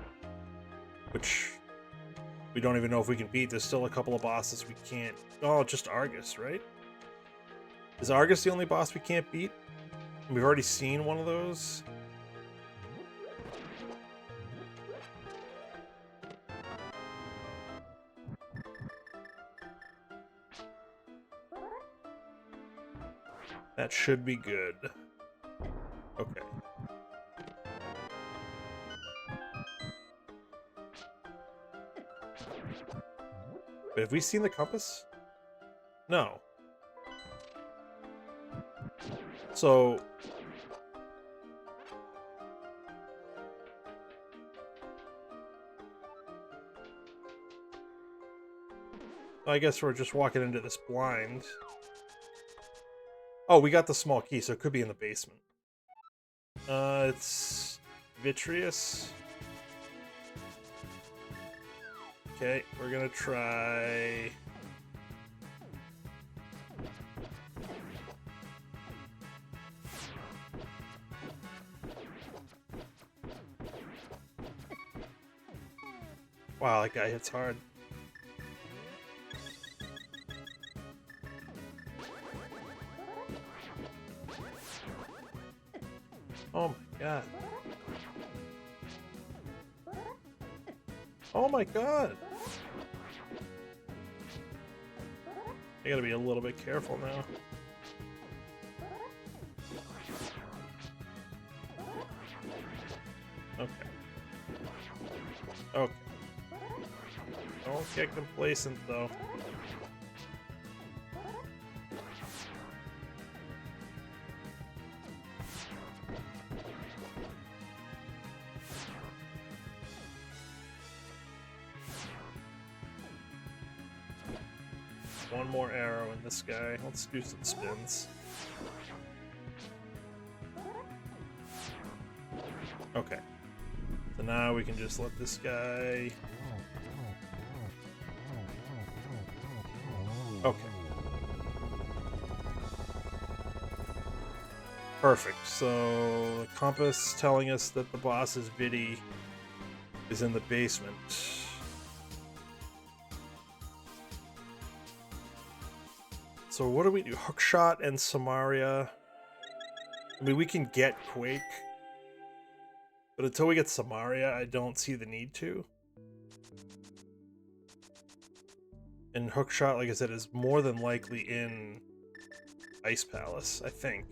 which we don't even know if we can beat. There's still a couple of bosses we can't. Oh, just Argus, right? Is Argus the only boss we can't beat? We've already seen one of those. That should be good. Okay. But have we seen the compass? No. So... I guess we're just walking into this blind. Oh, we got the small key, so it could be in the basement. It's vitreous. Okay, we're gonna try... Wow, that guy hits hard. Oh my god. Oh my god! I gotta be a little bit careful now. Okay. Okay. Don't get complacent, though. One more arrow in this guy. Let's do some spins. Okay. So now we can just let this guy... Okay. Perfect. So the compass telling us that the boss's Vidi is in the basement. So what do we do? Hookshot and Samaria. I mean, we can get Quake, but until we get Samaria, I don't see the need to. And Hookshot, like I said, is more than likely in Ice Palace, I think.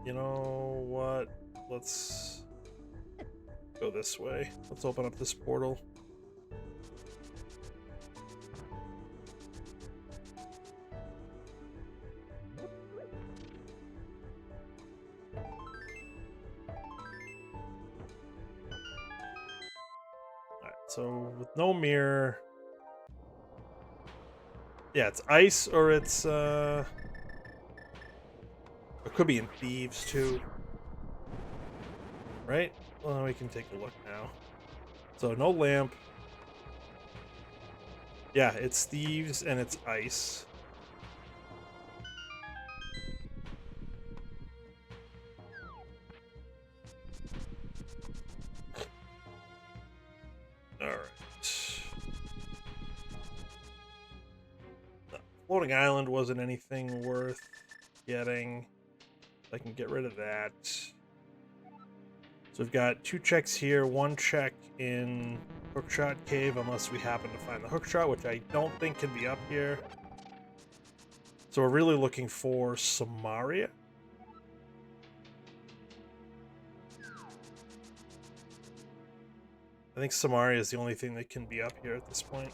You know what? Let's go this way. Let's open up this portal. Alright, so with no mirror... Yeah, it's ice or it's, it could be in Thieves, too. Right? Well, we can take a look now. So, no lamp. Yeah, it's Thieves and it's ice. Alright. Floating Island wasn't anything worth getting. I can get rid of that. So we've got 2 checks here, 1 check in Hookshot Cave, unless we happen to find the Hookshot, which I don't think can be up here. So we're really looking for Samaria. I think Samaria is the only thing that can be up here at this point.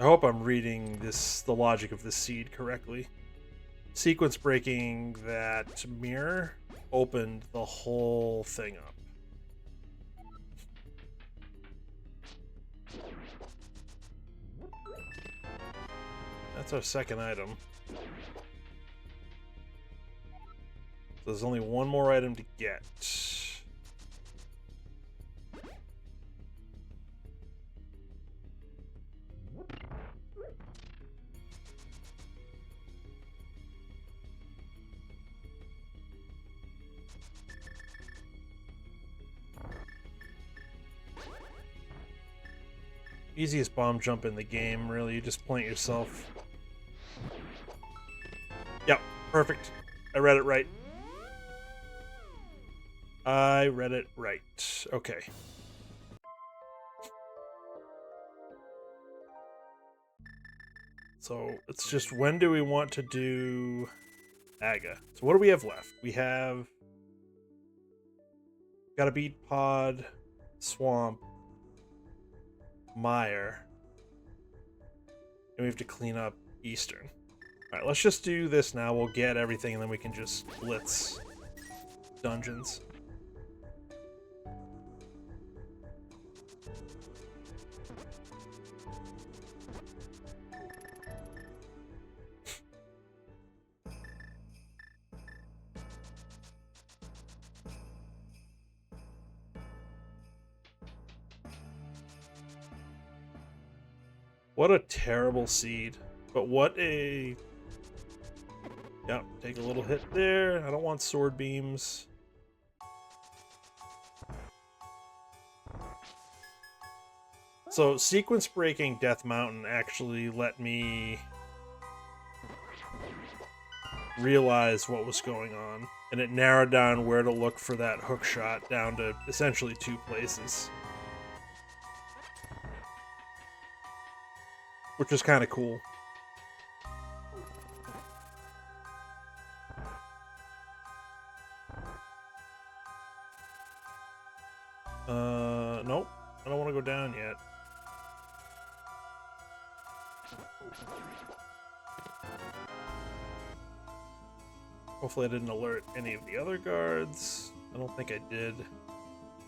I hope I'm reading the logic of this seed correctly. Sequence breaking that mirror opened the whole thing up. That's our second item. So there's only one more item to get. Easiest bomb jump in the game, really. You just plant yourself. Yep, perfect. I read it right. I read it right. Okay. So it's just, when do we want to do Aga? So what do we have left? We have got a beat pod, swamp, mire, and we have to clean up Eastern. All right, let's just do this now. We'll get everything, and then we can just blitz dungeons. What a terrible seed. But what a... Yep, take a little hit there. I don't want sword beams. So, sequence breaking Death Mountain actually let me realize what was going on. And it narrowed down where to look for that hook shot down to essentially 2 places. Which was kind of cool. Nope. I don't want to go down yet. Hopefully I didn't alert any of the other guards. I don't think I did.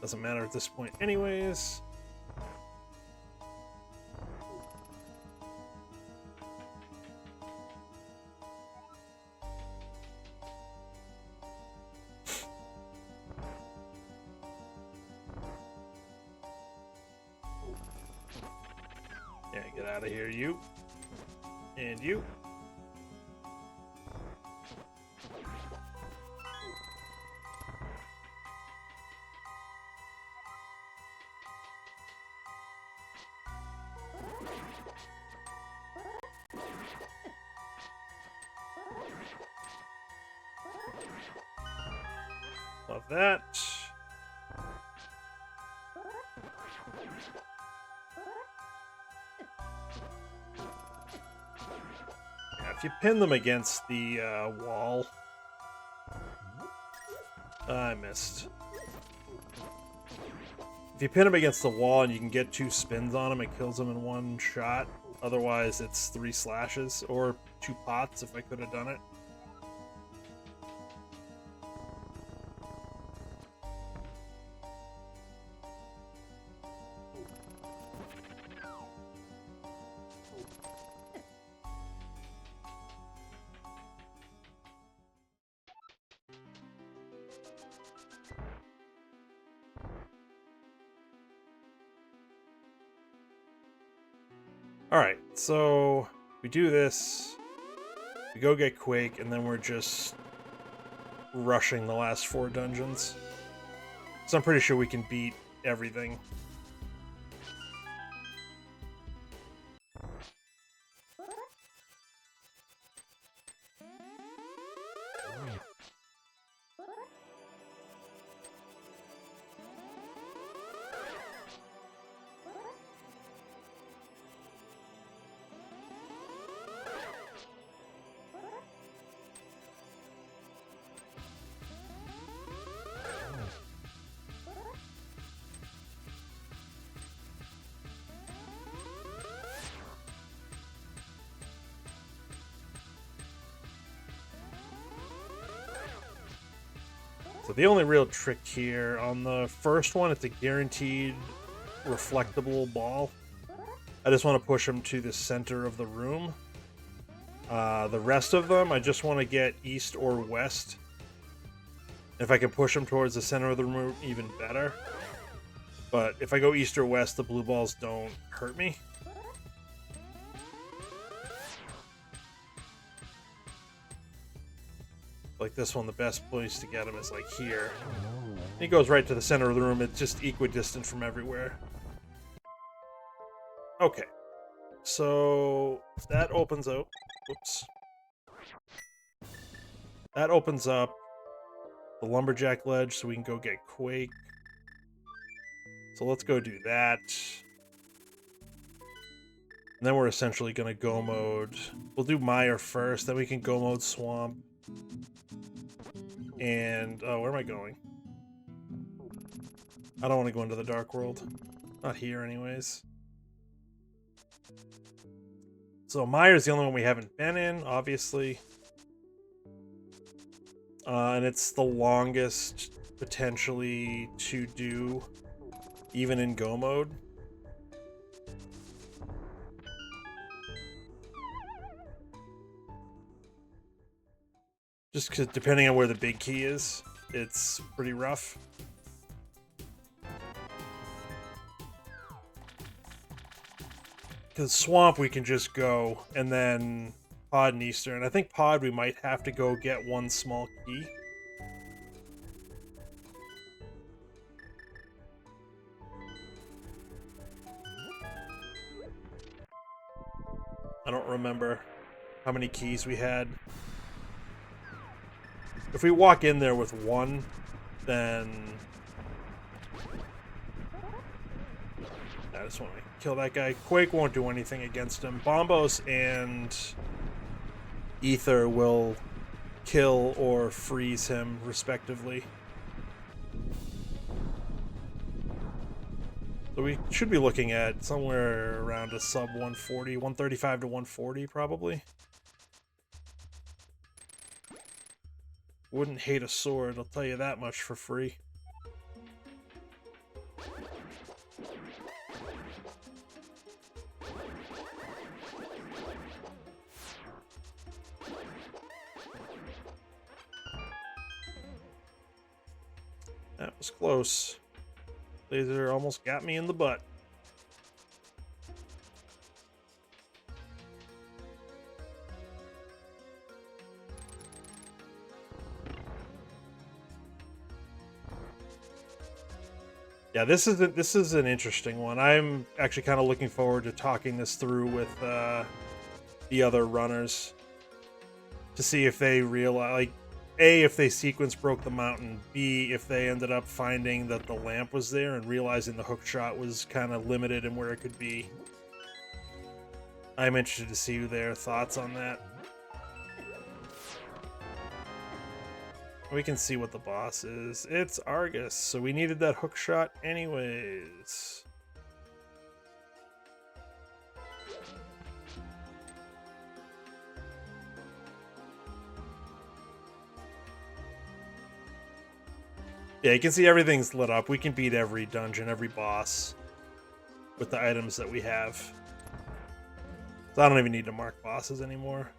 Doesn't matter at this point anyways. Yeah, get out of here, you. And you. Love that. Yeah, if you pin them against the wall... I missed. If you pin them against the wall and you can get 2 spins on them, it kills them in 1 shot. Otherwise, it's 3 slashes, or 2 pots if I could have done it. Alright, so we do this, we go get Quake, and then we're just rushing the last 4 dungeons. So I'm pretty sure we can beat everything. So the only real trick here, on the first one, it's a guaranteed reflectable ball. I just want to push them to the center of the room. The rest of them, I just want to get east or west. If I can push them towards the center of the room, even better. But if I go east or west, the blue balls don't hurt me. Like this one, the best place to get him is like here. He goes right to the center of the room. It's just equidistant from everywhere. Okay. So that opens up. Whoops. That opens up the lumberjack ledge so we can go get Quake. So let's go do that. And then we're essentially going to go mode. We'll do Mire first, then we can go mode Swamp. And, oh, where am I going? I don't want to go into the Dark World. Not here, anyways. So Mire's the only one we haven't been in, obviously. And it's the longest, potentially, to do, even in go mode. Just because depending on where the big key is, it's pretty rough. Because Swamp we can just go, and then Pod and Eastern. I think Pod we might have to go get one small key. I don't remember how many keys we had. If we walk in there with one, then I just want to kill that guy. Quake won't do anything against him. Bombos and Ether will kill or freeze him, respectively. So we should be looking at somewhere around a sub 140, 135 to 140, probably. Wouldn't hate a sword, I'll tell you that much for free. That was close. Laser almost got me in the butt. Yeah, this is an interesting one. I'm actually kind of looking forward to talking this through with the other runners to see if they realize, like, A, if they sequence broke the mountain, B, if they ended up finding that the lamp was there and realizing the hook shot was kind of limited in where it could be. I'm interested to see their thoughts on that. We can see what the boss is. It's Argus, so we needed that hook shot anyways. Yeah, you can see everything's lit up. We can beat every dungeon, every boss with the items that we have. So I don't even need to mark bosses anymore.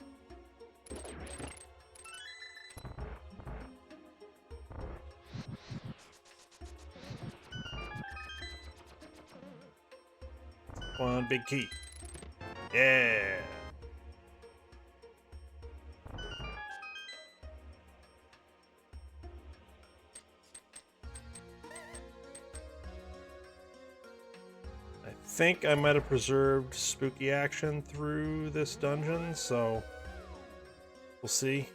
One big key. Yeah. I think I might have preserved spooky action through this dungeon, so we'll see.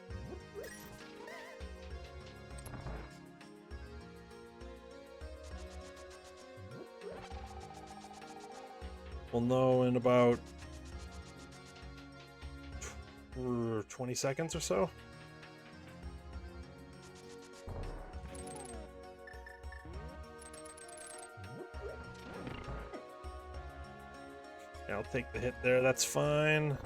We'll know in about 20 seconds or so. Yeah, I'll take the hit there, that's fine.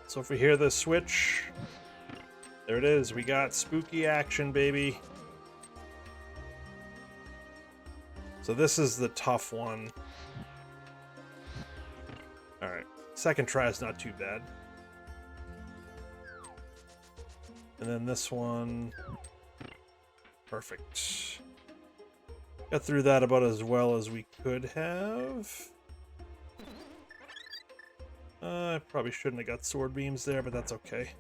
So if we hear the switch, there it is. We got spooky action, baby. So this is the tough one. Alright. Second try is not too bad. And then this one. Perfect. Got through that about as well as we could have. I probably shouldn't have got sword beams there, but that's okay.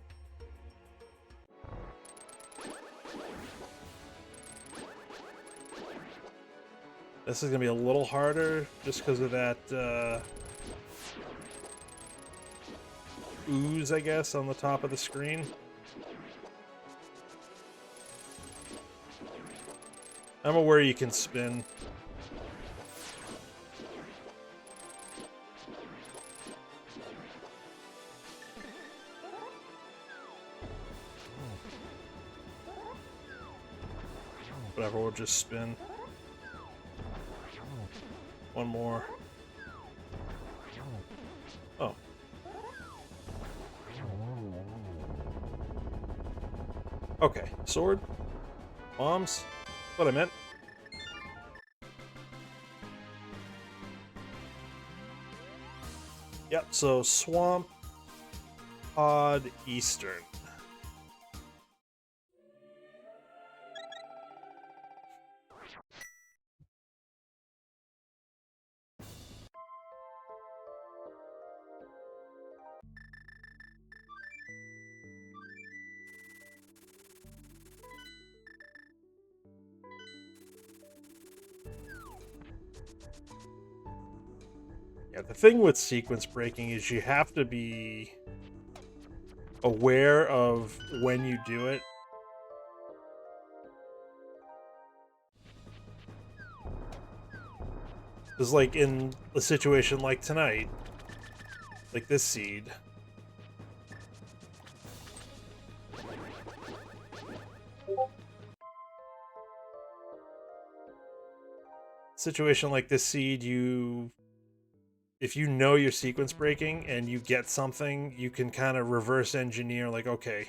This is going to be a little harder just because of that ooze, I guess, on the top of the screen. I'm aware you can spin. Whatever, we'll just spin. One more. Oh. Okay, sword. Bombs. What I meant. Yep, so Swamp Pod Eastern. Yeah, the thing with sequence breaking is you have to be aware of when you do it. Because, like, in a situation like tonight, like this seed, if you know you're sequence breaking and you get something, you can kind of reverse engineer, like, okay,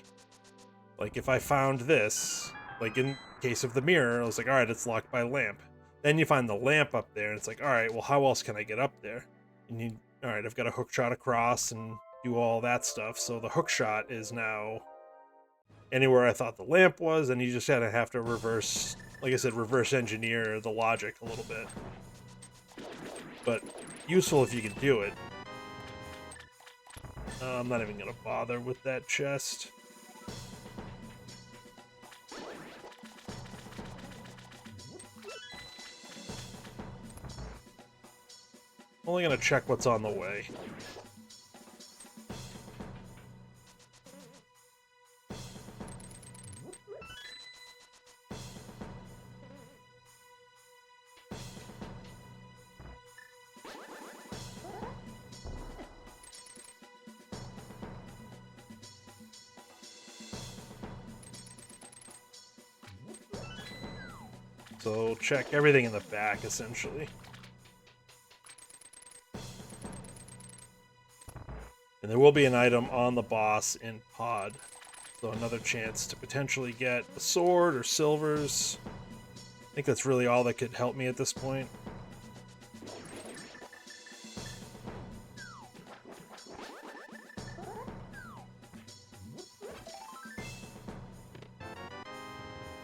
like if I found this, like in case of the mirror, I was like, all right, it's locked by lamp. Then you find the lamp up there, and it's like, all right, well, how else can I get up there? And you, all right, I've got a hook shot across and do all that stuff. So the hook shot is now anywhere I thought the lamp was, and you just kind of have to reverse, like I said, reverse engineer the logic a little bit. But useful if you can do it. I'm not even going to bother with that chest. Only going to check what's on the way. So check everything in the back, essentially. And there will be an item on the boss in Pod. So another chance to potentially get a sword or silvers. I think that's really all that could help me at this point.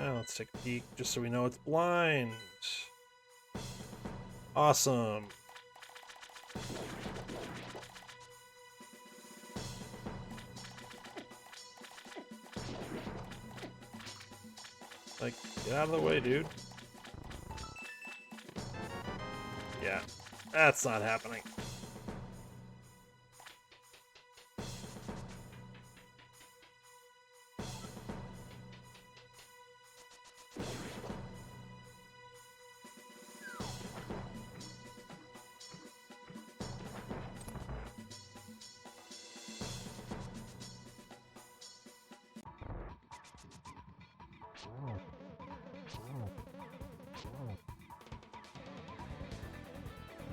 Now let's take a peek just so we know it's blind. Awesome. Like, get out of the way, dude. Yeah, that's not happening.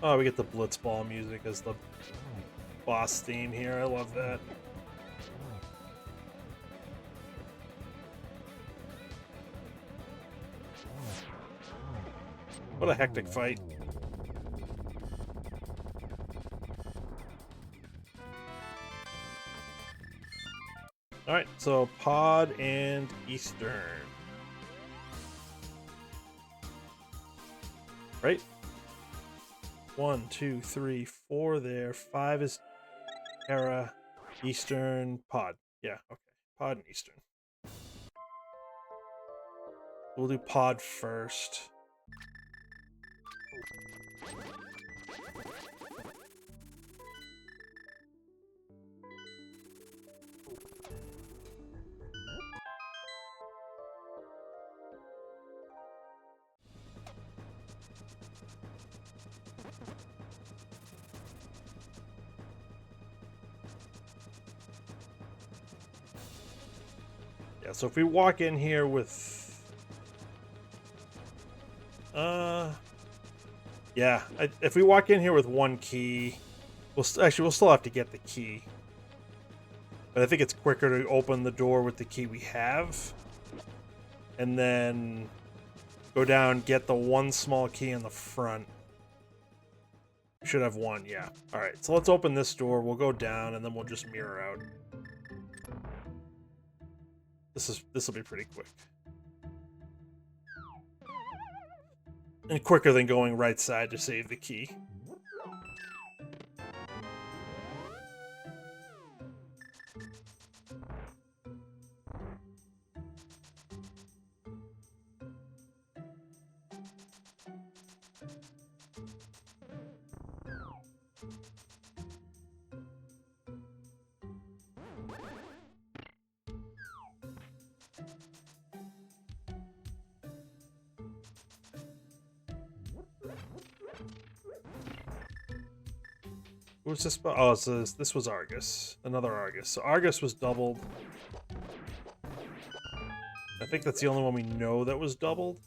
Oh, we get the Blitzball music as the boss theme here. I love that. What a hectic fight. Alright, so Pod and Eastern. Right? 1, 2, 3, 4 there. 5 is Terra, Eastern, Pod. Yeah, okay. Pod and Eastern. We'll do Pod first. Yeah, so if we walk in here with... yeah, if we walk in here with one key, we'll still have to get the key. But I think it's quicker to open the door with the key we have. And then go down, get the one small key in the front. We should have one, yeah. Alright, so let's open this door. We'll go down, and then we'll just mirror out. This will be pretty quick. And quicker than going right side to save the key. What was this? Oh, so this was Argus. Another Argus. So Argus was doubled. I think that's the only one we know that was doubled.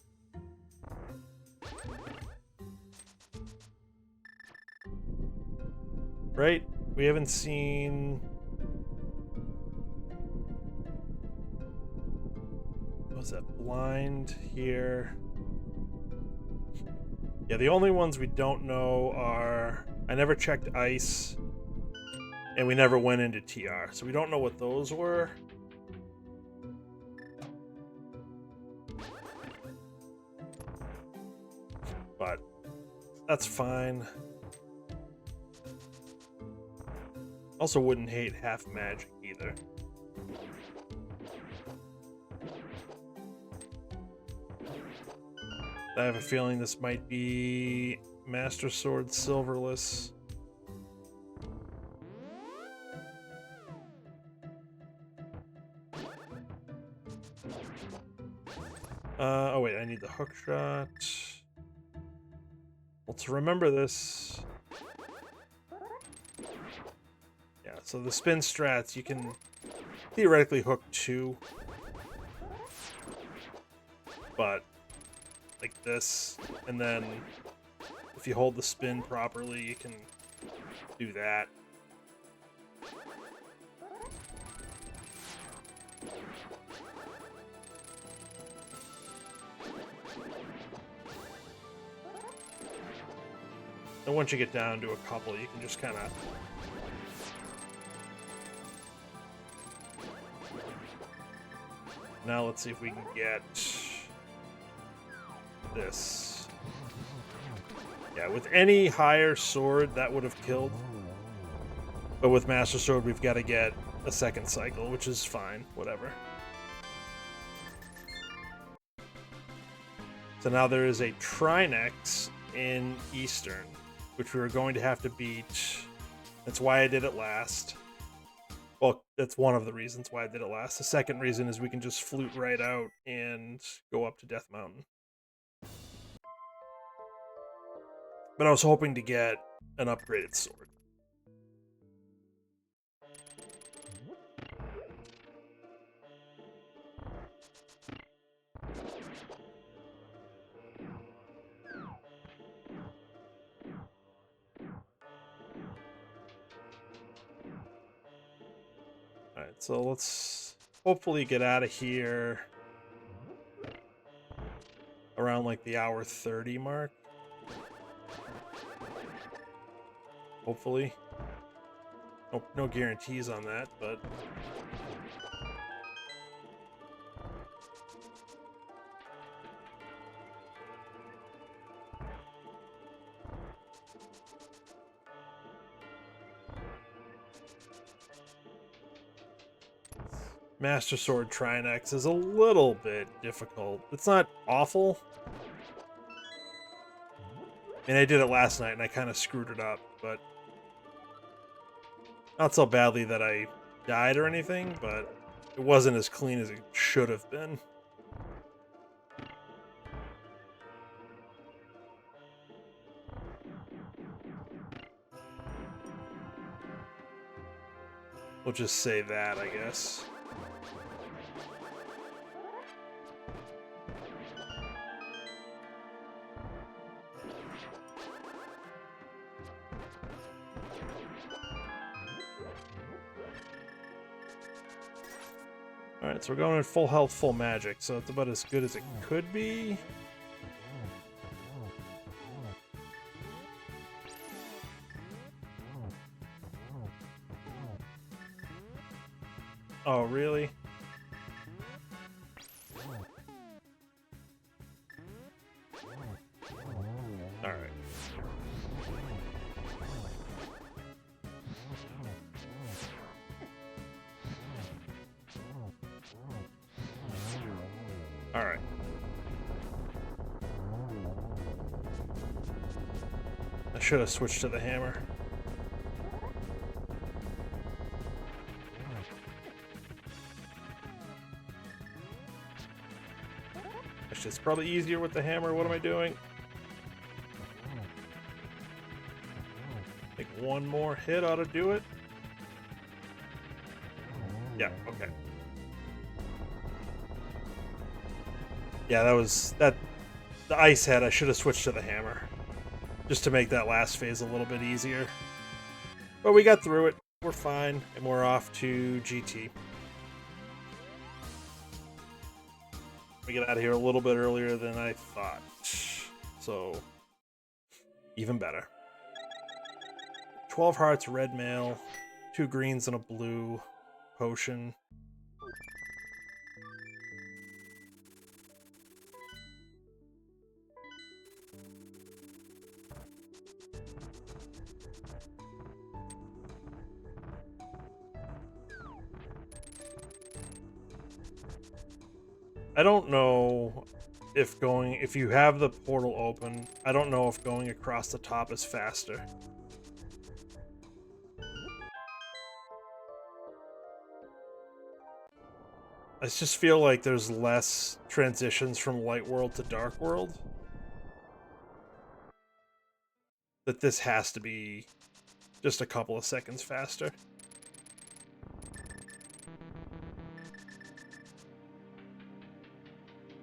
Right? We haven't seen... What was that? Blind here. Yeah, the only ones we don't know are... I never checked Ice, and we never went into TR, so we don't know what those were. But that's fine. Also wouldn't hate half magic either. I have a feeling this might be Master Sword Silverless. Oh wait, I need the hook shot. Well, to remember this... Yeah, so the spin strats, you can theoretically hook 2. But, like this, and then if you hold the spin properly, you can do that. And once you get down to a couple, you can just kind of... Now let's see if we can get this. Yeah, with any higher sword, that would have killed. But with Master Sword, we've got to get a second cycle, which is fine. Whatever. So now there is a Trinex in Eastern, which we were going to have to beat. That's why I did it last. Well, that's one of the reasons why I did it last. The second reason is we can just flute right out and go up to Death Mountain. But I was hoping to get an upgraded sword. Alright, so let's hopefully get out of here around like the hour 30 mark. hopefully. No guarantees on that, but... Master Sword Trinex is a little bit difficult. It's not awful. I mean, I did it last night and I kind of screwed it up, but not so badly that I died or anything, but it wasn't as clean as it should have been. We'll just say that, I guess. Alright, so we're going in full health, full magic, so it's about as good as it could be. Oh, really? Alright. Alright. I should have switched to the hammer. Actually, it's probably easier with the hammer. What am I doing? I think one more hit ought to do it. Yeah, okay. Yeah, that was that. The ice head, I should have switched to the hammer. Just to make that last phase a little bit easier. But we got through it. We're fine. And we're off to GT. We get out of here a little bit earlier than I thought. So, even better. 12 hearts, red mail, 2 greens and a blue potion. I don't know if you have the portal open, I don't know if going across the top is faster. I just feel like there's less transitions from Light World to Dark World. That this has to be just a couple of seconds faster.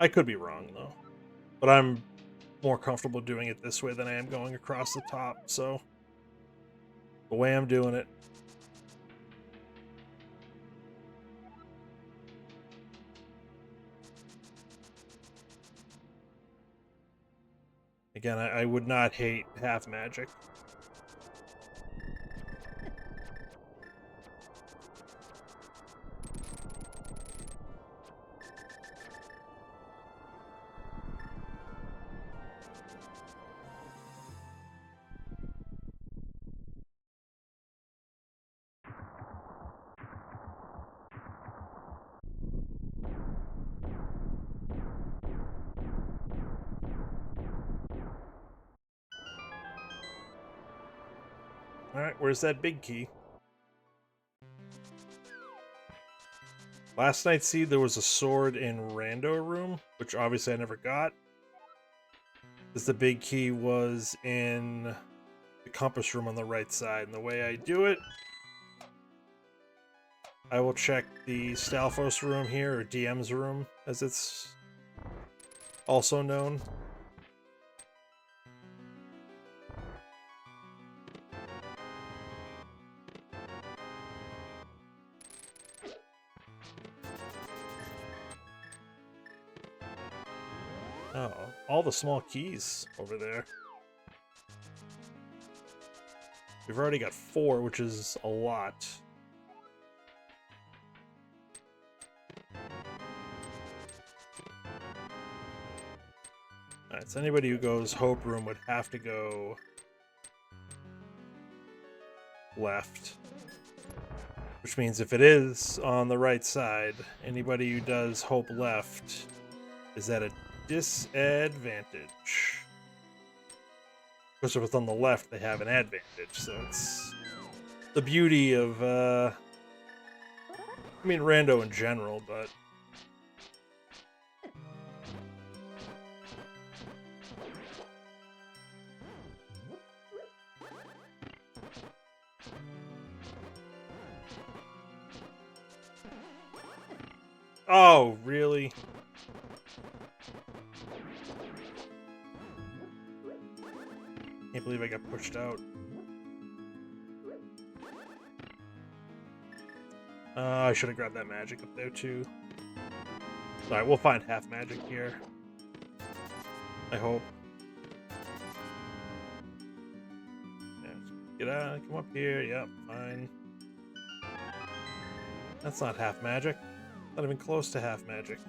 I could be wrong, though. But I'm more comfortable doing it this way than I am going across the top, so... the way I'm doing it. Again, I would not hate half magic. Alright, where's that big key? Last night's seed, there was a sword in Rando room, which obviously I never got. Because the big key was in the compass room on the right side. And the way I do it, I will check the Stalfos room here, or DM's room, as it's also known. Oh, all the small keys over there. We've already got 4, which is a lot. Alright, so anybody who goes Hope Room would have to go left. Which means if it is on the right side, anybody who does Hope left is at a disadvantage. Of course, if it's on the left, they have an advantage, so it's the beauty of, I mean, rando in general, but... Oh, really? Can't believe I got pushed out. I should have grabbed that magic up there too. Alright, we'll find half magic here. I hope. Yeah, get out, come up here, yep, fine. That's not half magic. Not even close to half magic.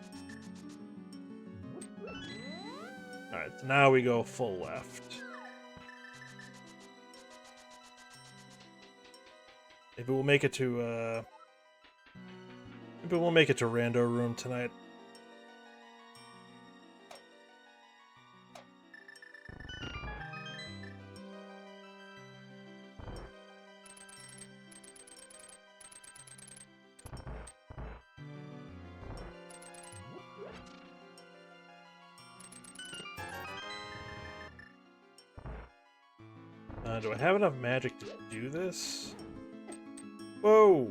Alright, so now we go full left. Maybe we'll make it to, maybe we'll make it to Rando Room tonight. Do I have enough magic to do this? Whoa!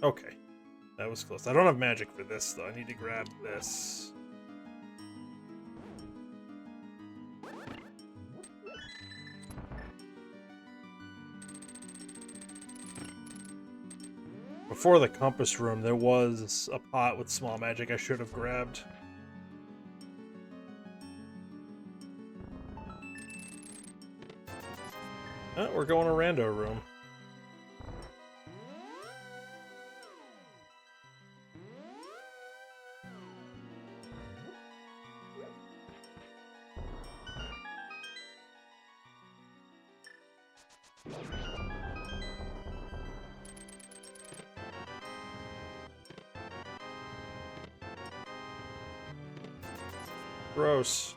Okay. That was close. I don't have magic for this, though. I need to grab this. Before the compass room, there was a pot with small magic I should have grabbed. Oh, we're going to Rando Room. Gross.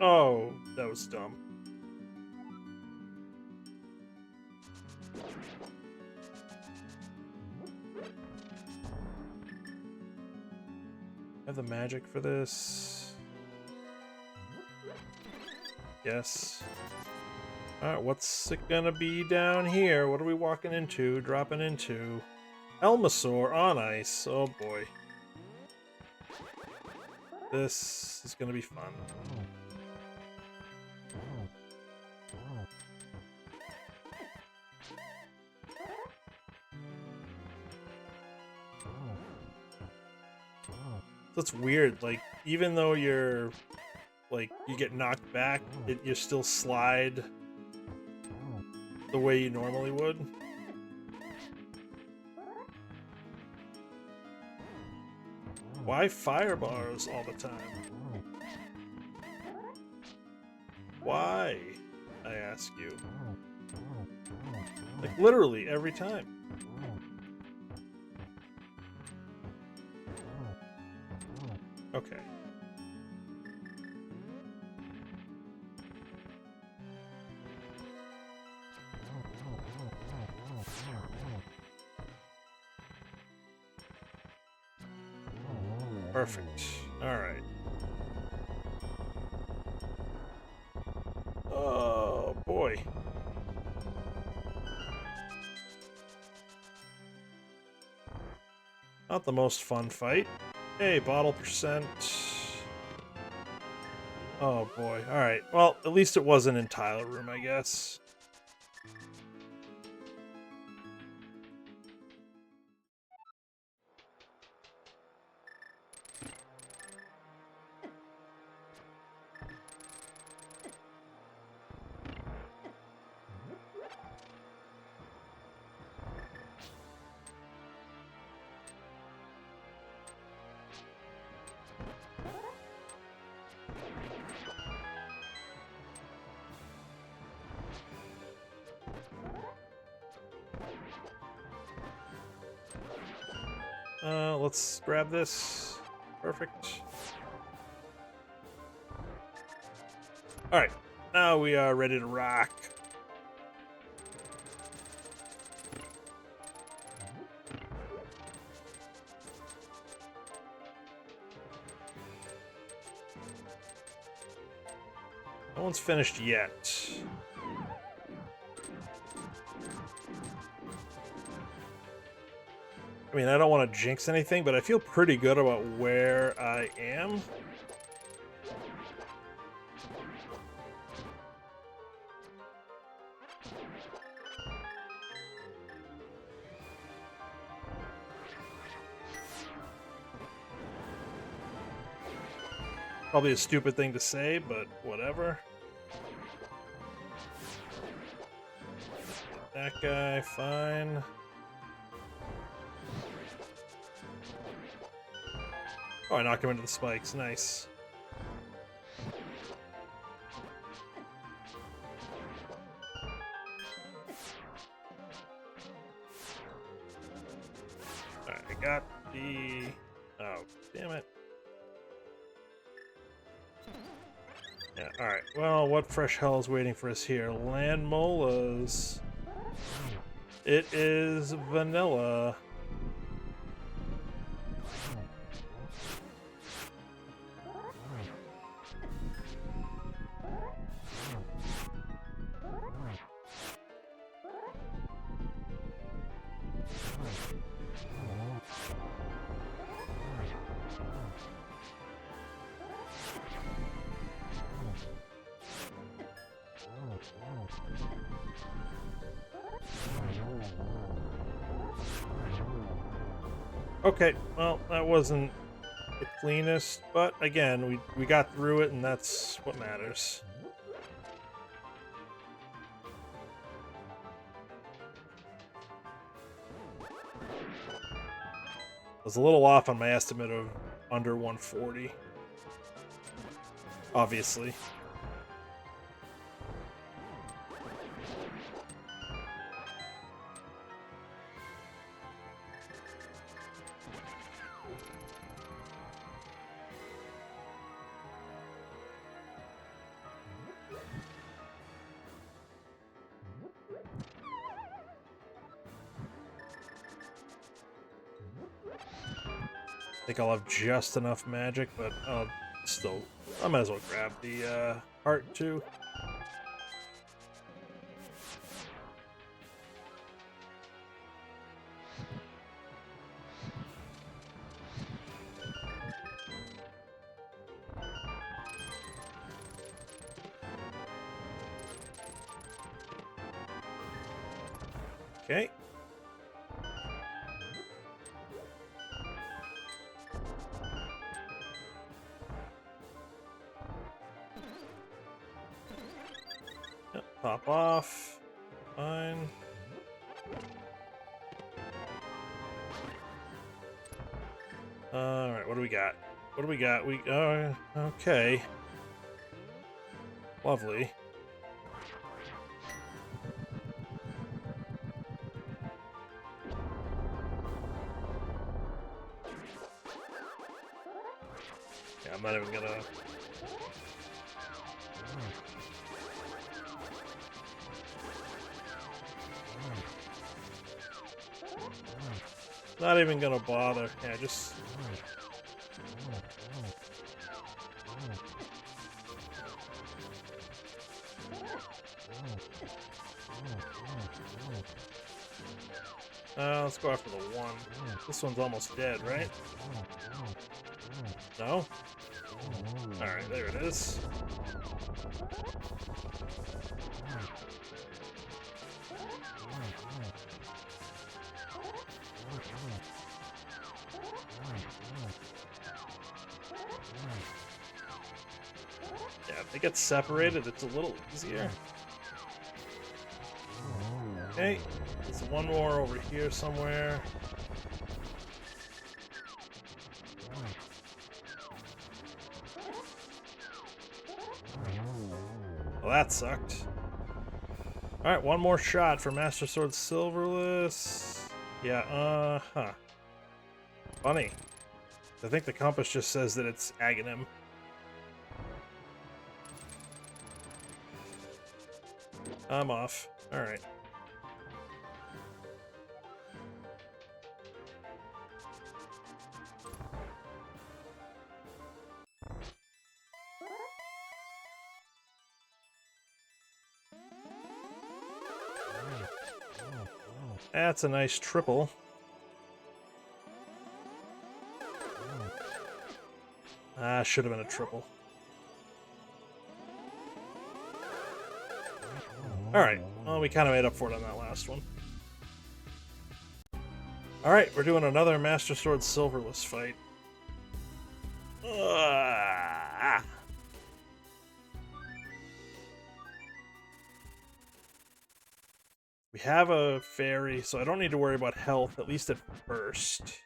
Oh, that was dumb. Have the magic for this. Yes. Alright, what's it gonna be down here? What are we walking into? Dropping into? Elmasaur on ice. Oh boy. This is gonna be fun. That's weird, like, even though you're, like, you get knocked back, you still slide the way you normally would. Why fire bars all the time? Why, I ask you? Like, literally every time. Okay. Perfect. All right. Oh, boy. Not the most fun fight. Hey, bottle percent. Oh boy. Alright. Well, at least it wasn't in Tyler Room, I guess. Let's grab this. Perfect. Alright, now we are ready to rock. No one's finished yet. I mean, I don't want to jinx anything, but I feel pretty good about where I am. Probably a stupid thing to say, but whatever. That guy, fine. Oh, I knocked him into the spikes. Nice. Alright, I got the... Oh, damn it. Yeah, alright. Well, what fresh hell is waiting for us here? Land molas. It is vanilla. Okay, well, that wasn't the cleanest, but again, we got through it, and that's what matters. I was a little off on my estimate of under 140. Obviously. I think I'll have just enough magic, but I'll still... I might as well grab the heart too. Okay. Yep, pop off. Fine. Alright, what do we got? What do we got? Okay. Lovely. Yeah, I'm not even gonna... Not even gonna bother. Yeah, just... Let's go after the one. This one's almost dead, right? No? Alright, there it is. Yeah, if they get separated, it's a little easier. Okay, there's one more over here somewhere. Well, that sucked. Alright, one more shot for Master Sword Silverless. Yeah, funny. I think the compass just says that it's Aghanim. I'm off. Alright. That's a nice triple. Should have been a triple. Alright, well, we kind of made up for it on that last one. Alright, we're doing another Master Sword Silverless fight. We have a fairy, so I don't need to worry about health, at least at first.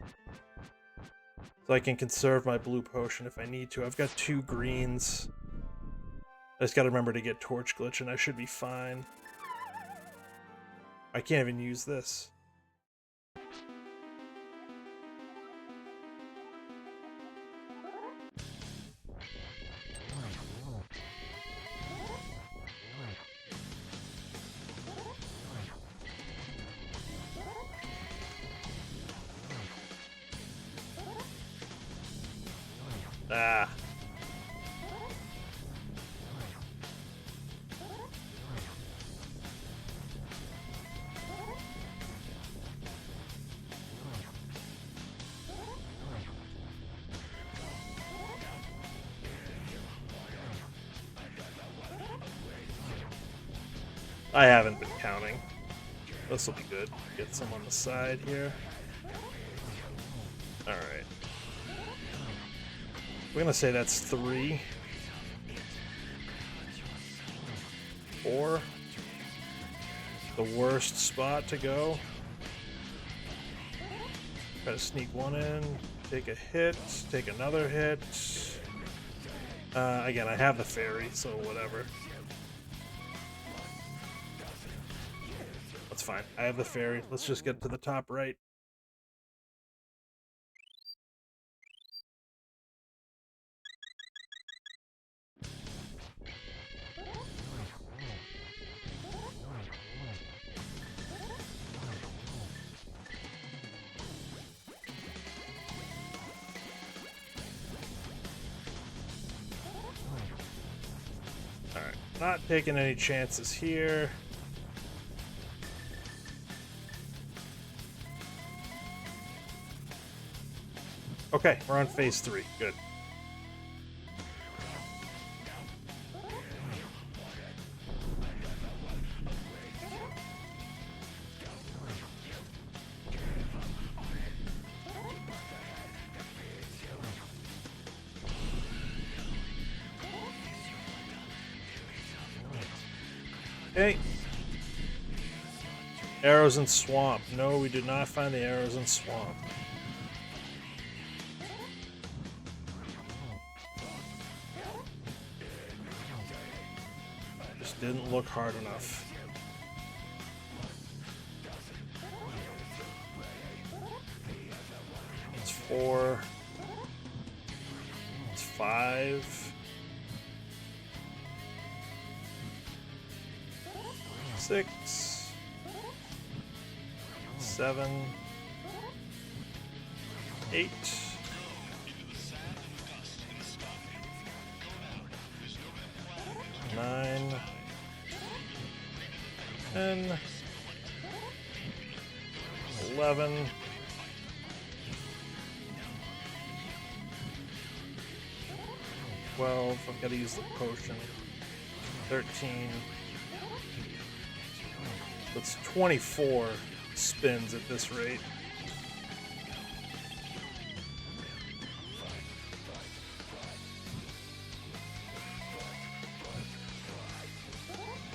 So I can conserve my blue potion if I need to. I've got 2 greens. I just gotta remember to get Torch Glitch and I should be fine. I can't even use this. Ah. I haven't been counting. This will be good. Get some on the side here. Alright. We're gonna say that's 3. 4. The worst spot to go. Try to sneak one in. Take a hit. Take another hit. Again, I have the fairy, so whatever. That's fine. I have the fairy. Let's just get to the top right. Alright, not taking any chances here. Okay, we're on phase 3. Good. Okay. Arrows in swamp. No, we did not find the arrows in swamp. Just didn't look hard enough. It's 4. It's 5. 6, 7, 8, 9, 10, 11. I've got to use the potion. 13. That's 24 spins at this rate.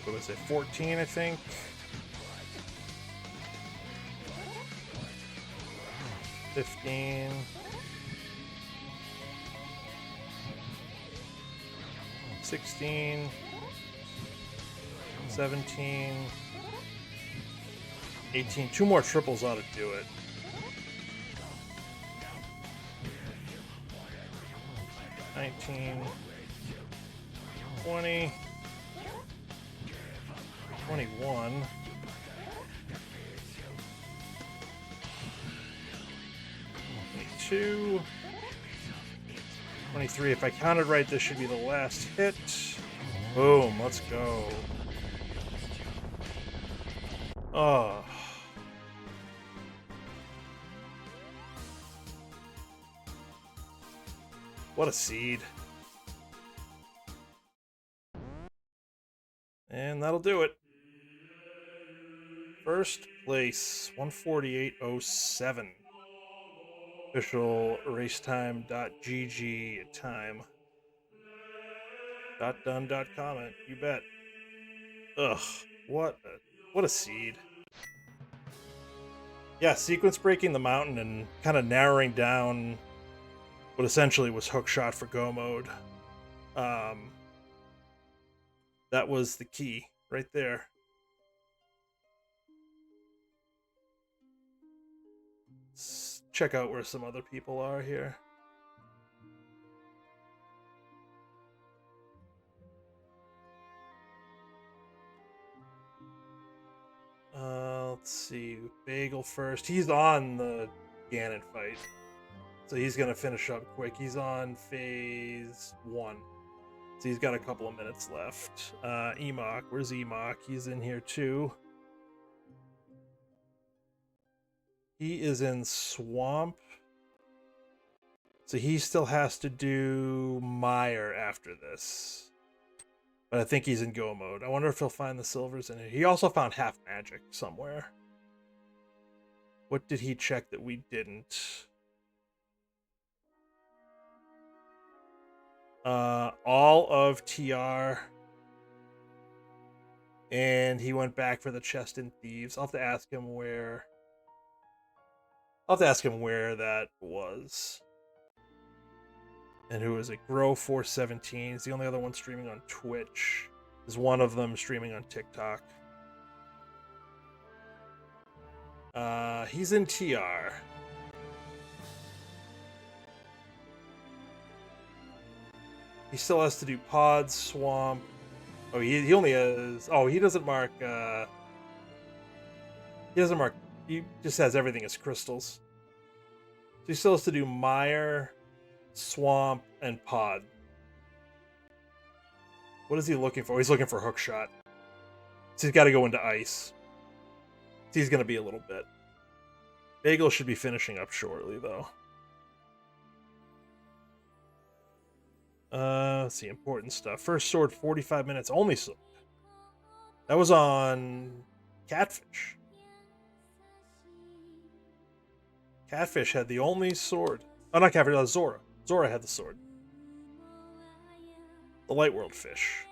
What was it? 14, I think. $15. 16. 17. 18. 2 more triples ought to do it. 19. 20. 21. 22. 23. If I counted right, this should be the last hit. Boom. Let's go. Oh. What a seed. And that'll do it. First place, 148.07. Official racetime.gg time. .done.comment, you bet. Ugh, what a seed. Yeah, sequence breaking the mountain and kind of narrowing down what essentially was hookshot for go mode. That was the key right there. Let's check out where some other people are here. Let's see. Bagel first. He's on the Ganon fight. So he's going to finish up quick. He's on phase 1. So he's got a couple of minutes left. Emok. Where's Emok? He's in here too. He is in Swamp. So he still has to do Mire after this. But I think he's in go mode. I wonder if he'll find the silvers in it. He also found half magic somewhere. What did he check that we didn't? All of TR. And he went back for the chest in Thieves. I'll have to ask him where that was. And who is it? Grow417 is the only other one streaming on Twitch. Is one of them streaming on TikTok. He's in TR. He still has to do Pods, Swamp. Oh, he only has... Oh, he doesn't mark... He doesn't mark... He just has everything as crystals. So he still has to do Mire, Swamp, and Pod. What is he looking for? He's looking for Hookshot. So he's got to go into Ice. So he's going to be a little bit. Bagel should be finishing up shortly, though. Let's see, important stuff. First sword, 45 minutes, only sword. That was on Catfish. Catfish had the only sword. Oh, not Catfish, Zora. Zora had the sword. The Light World fish.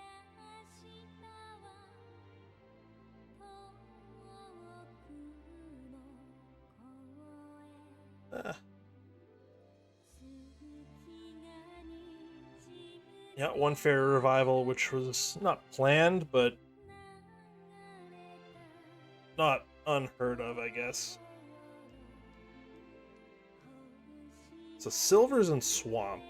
Yeah, one fairy revival, which was not planned, but not unheard of, I guess. So Silvers and Swamp.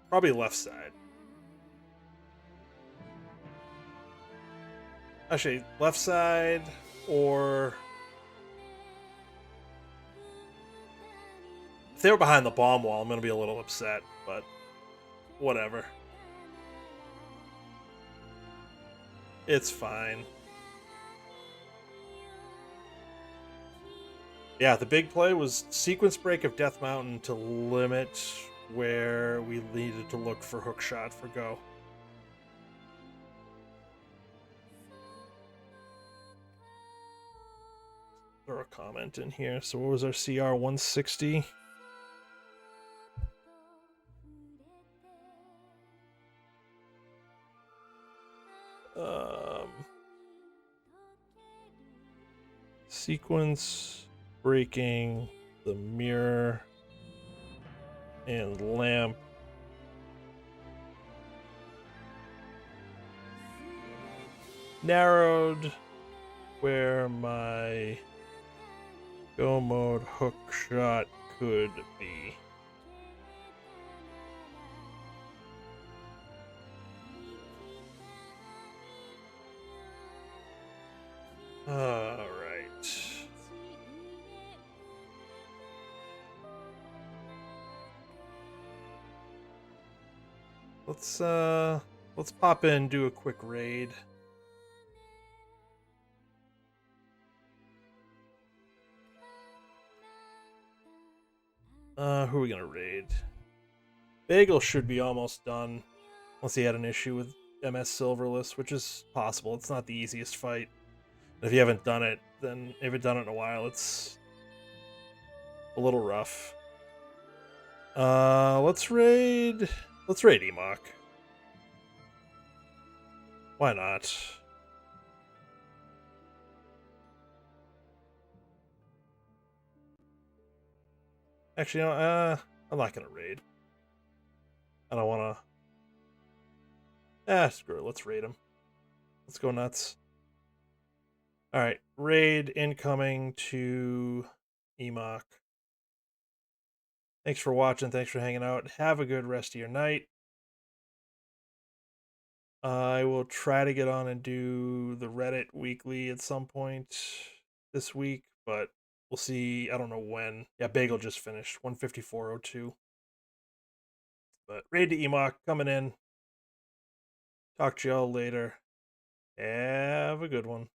Probably left side. Actually, left side or... If they were behind the bomb wall, I'm going to be a little upset, but whatever. It's fine. Yeah, the big play was sequence break of Death Mountain to limit where we needed to look for hookshot for go. Throw a comment in here. So what was our CR 160? Sequence breaking the mirror and lamp narrowed where my go mode hook shot could be. All right. Let's pop in and do a quick raid. Who are we gonna raid? Bagel should be almost done, unless he had an issue with MS Silverless, which is possible. It's not the easiest fight. If you haven't done it, then if you haven't done it in a while, it's a little rough. Let's raid Emok. Why not? Actually, I'm not gonna raid. I don't wanna. Screw it. Let's raid him. Let's go nuts. All right, raid incoming to Emok. Thanks for watching. Thanks for hanging out. Have a good rest of your night. I will try to get on and do the Reddit weekly at some point this week, but we'll see. I don't know when. Yeah, Bagel just finished 154.02. But raid to Emok coming in. Talk to y'all later. Have a good one.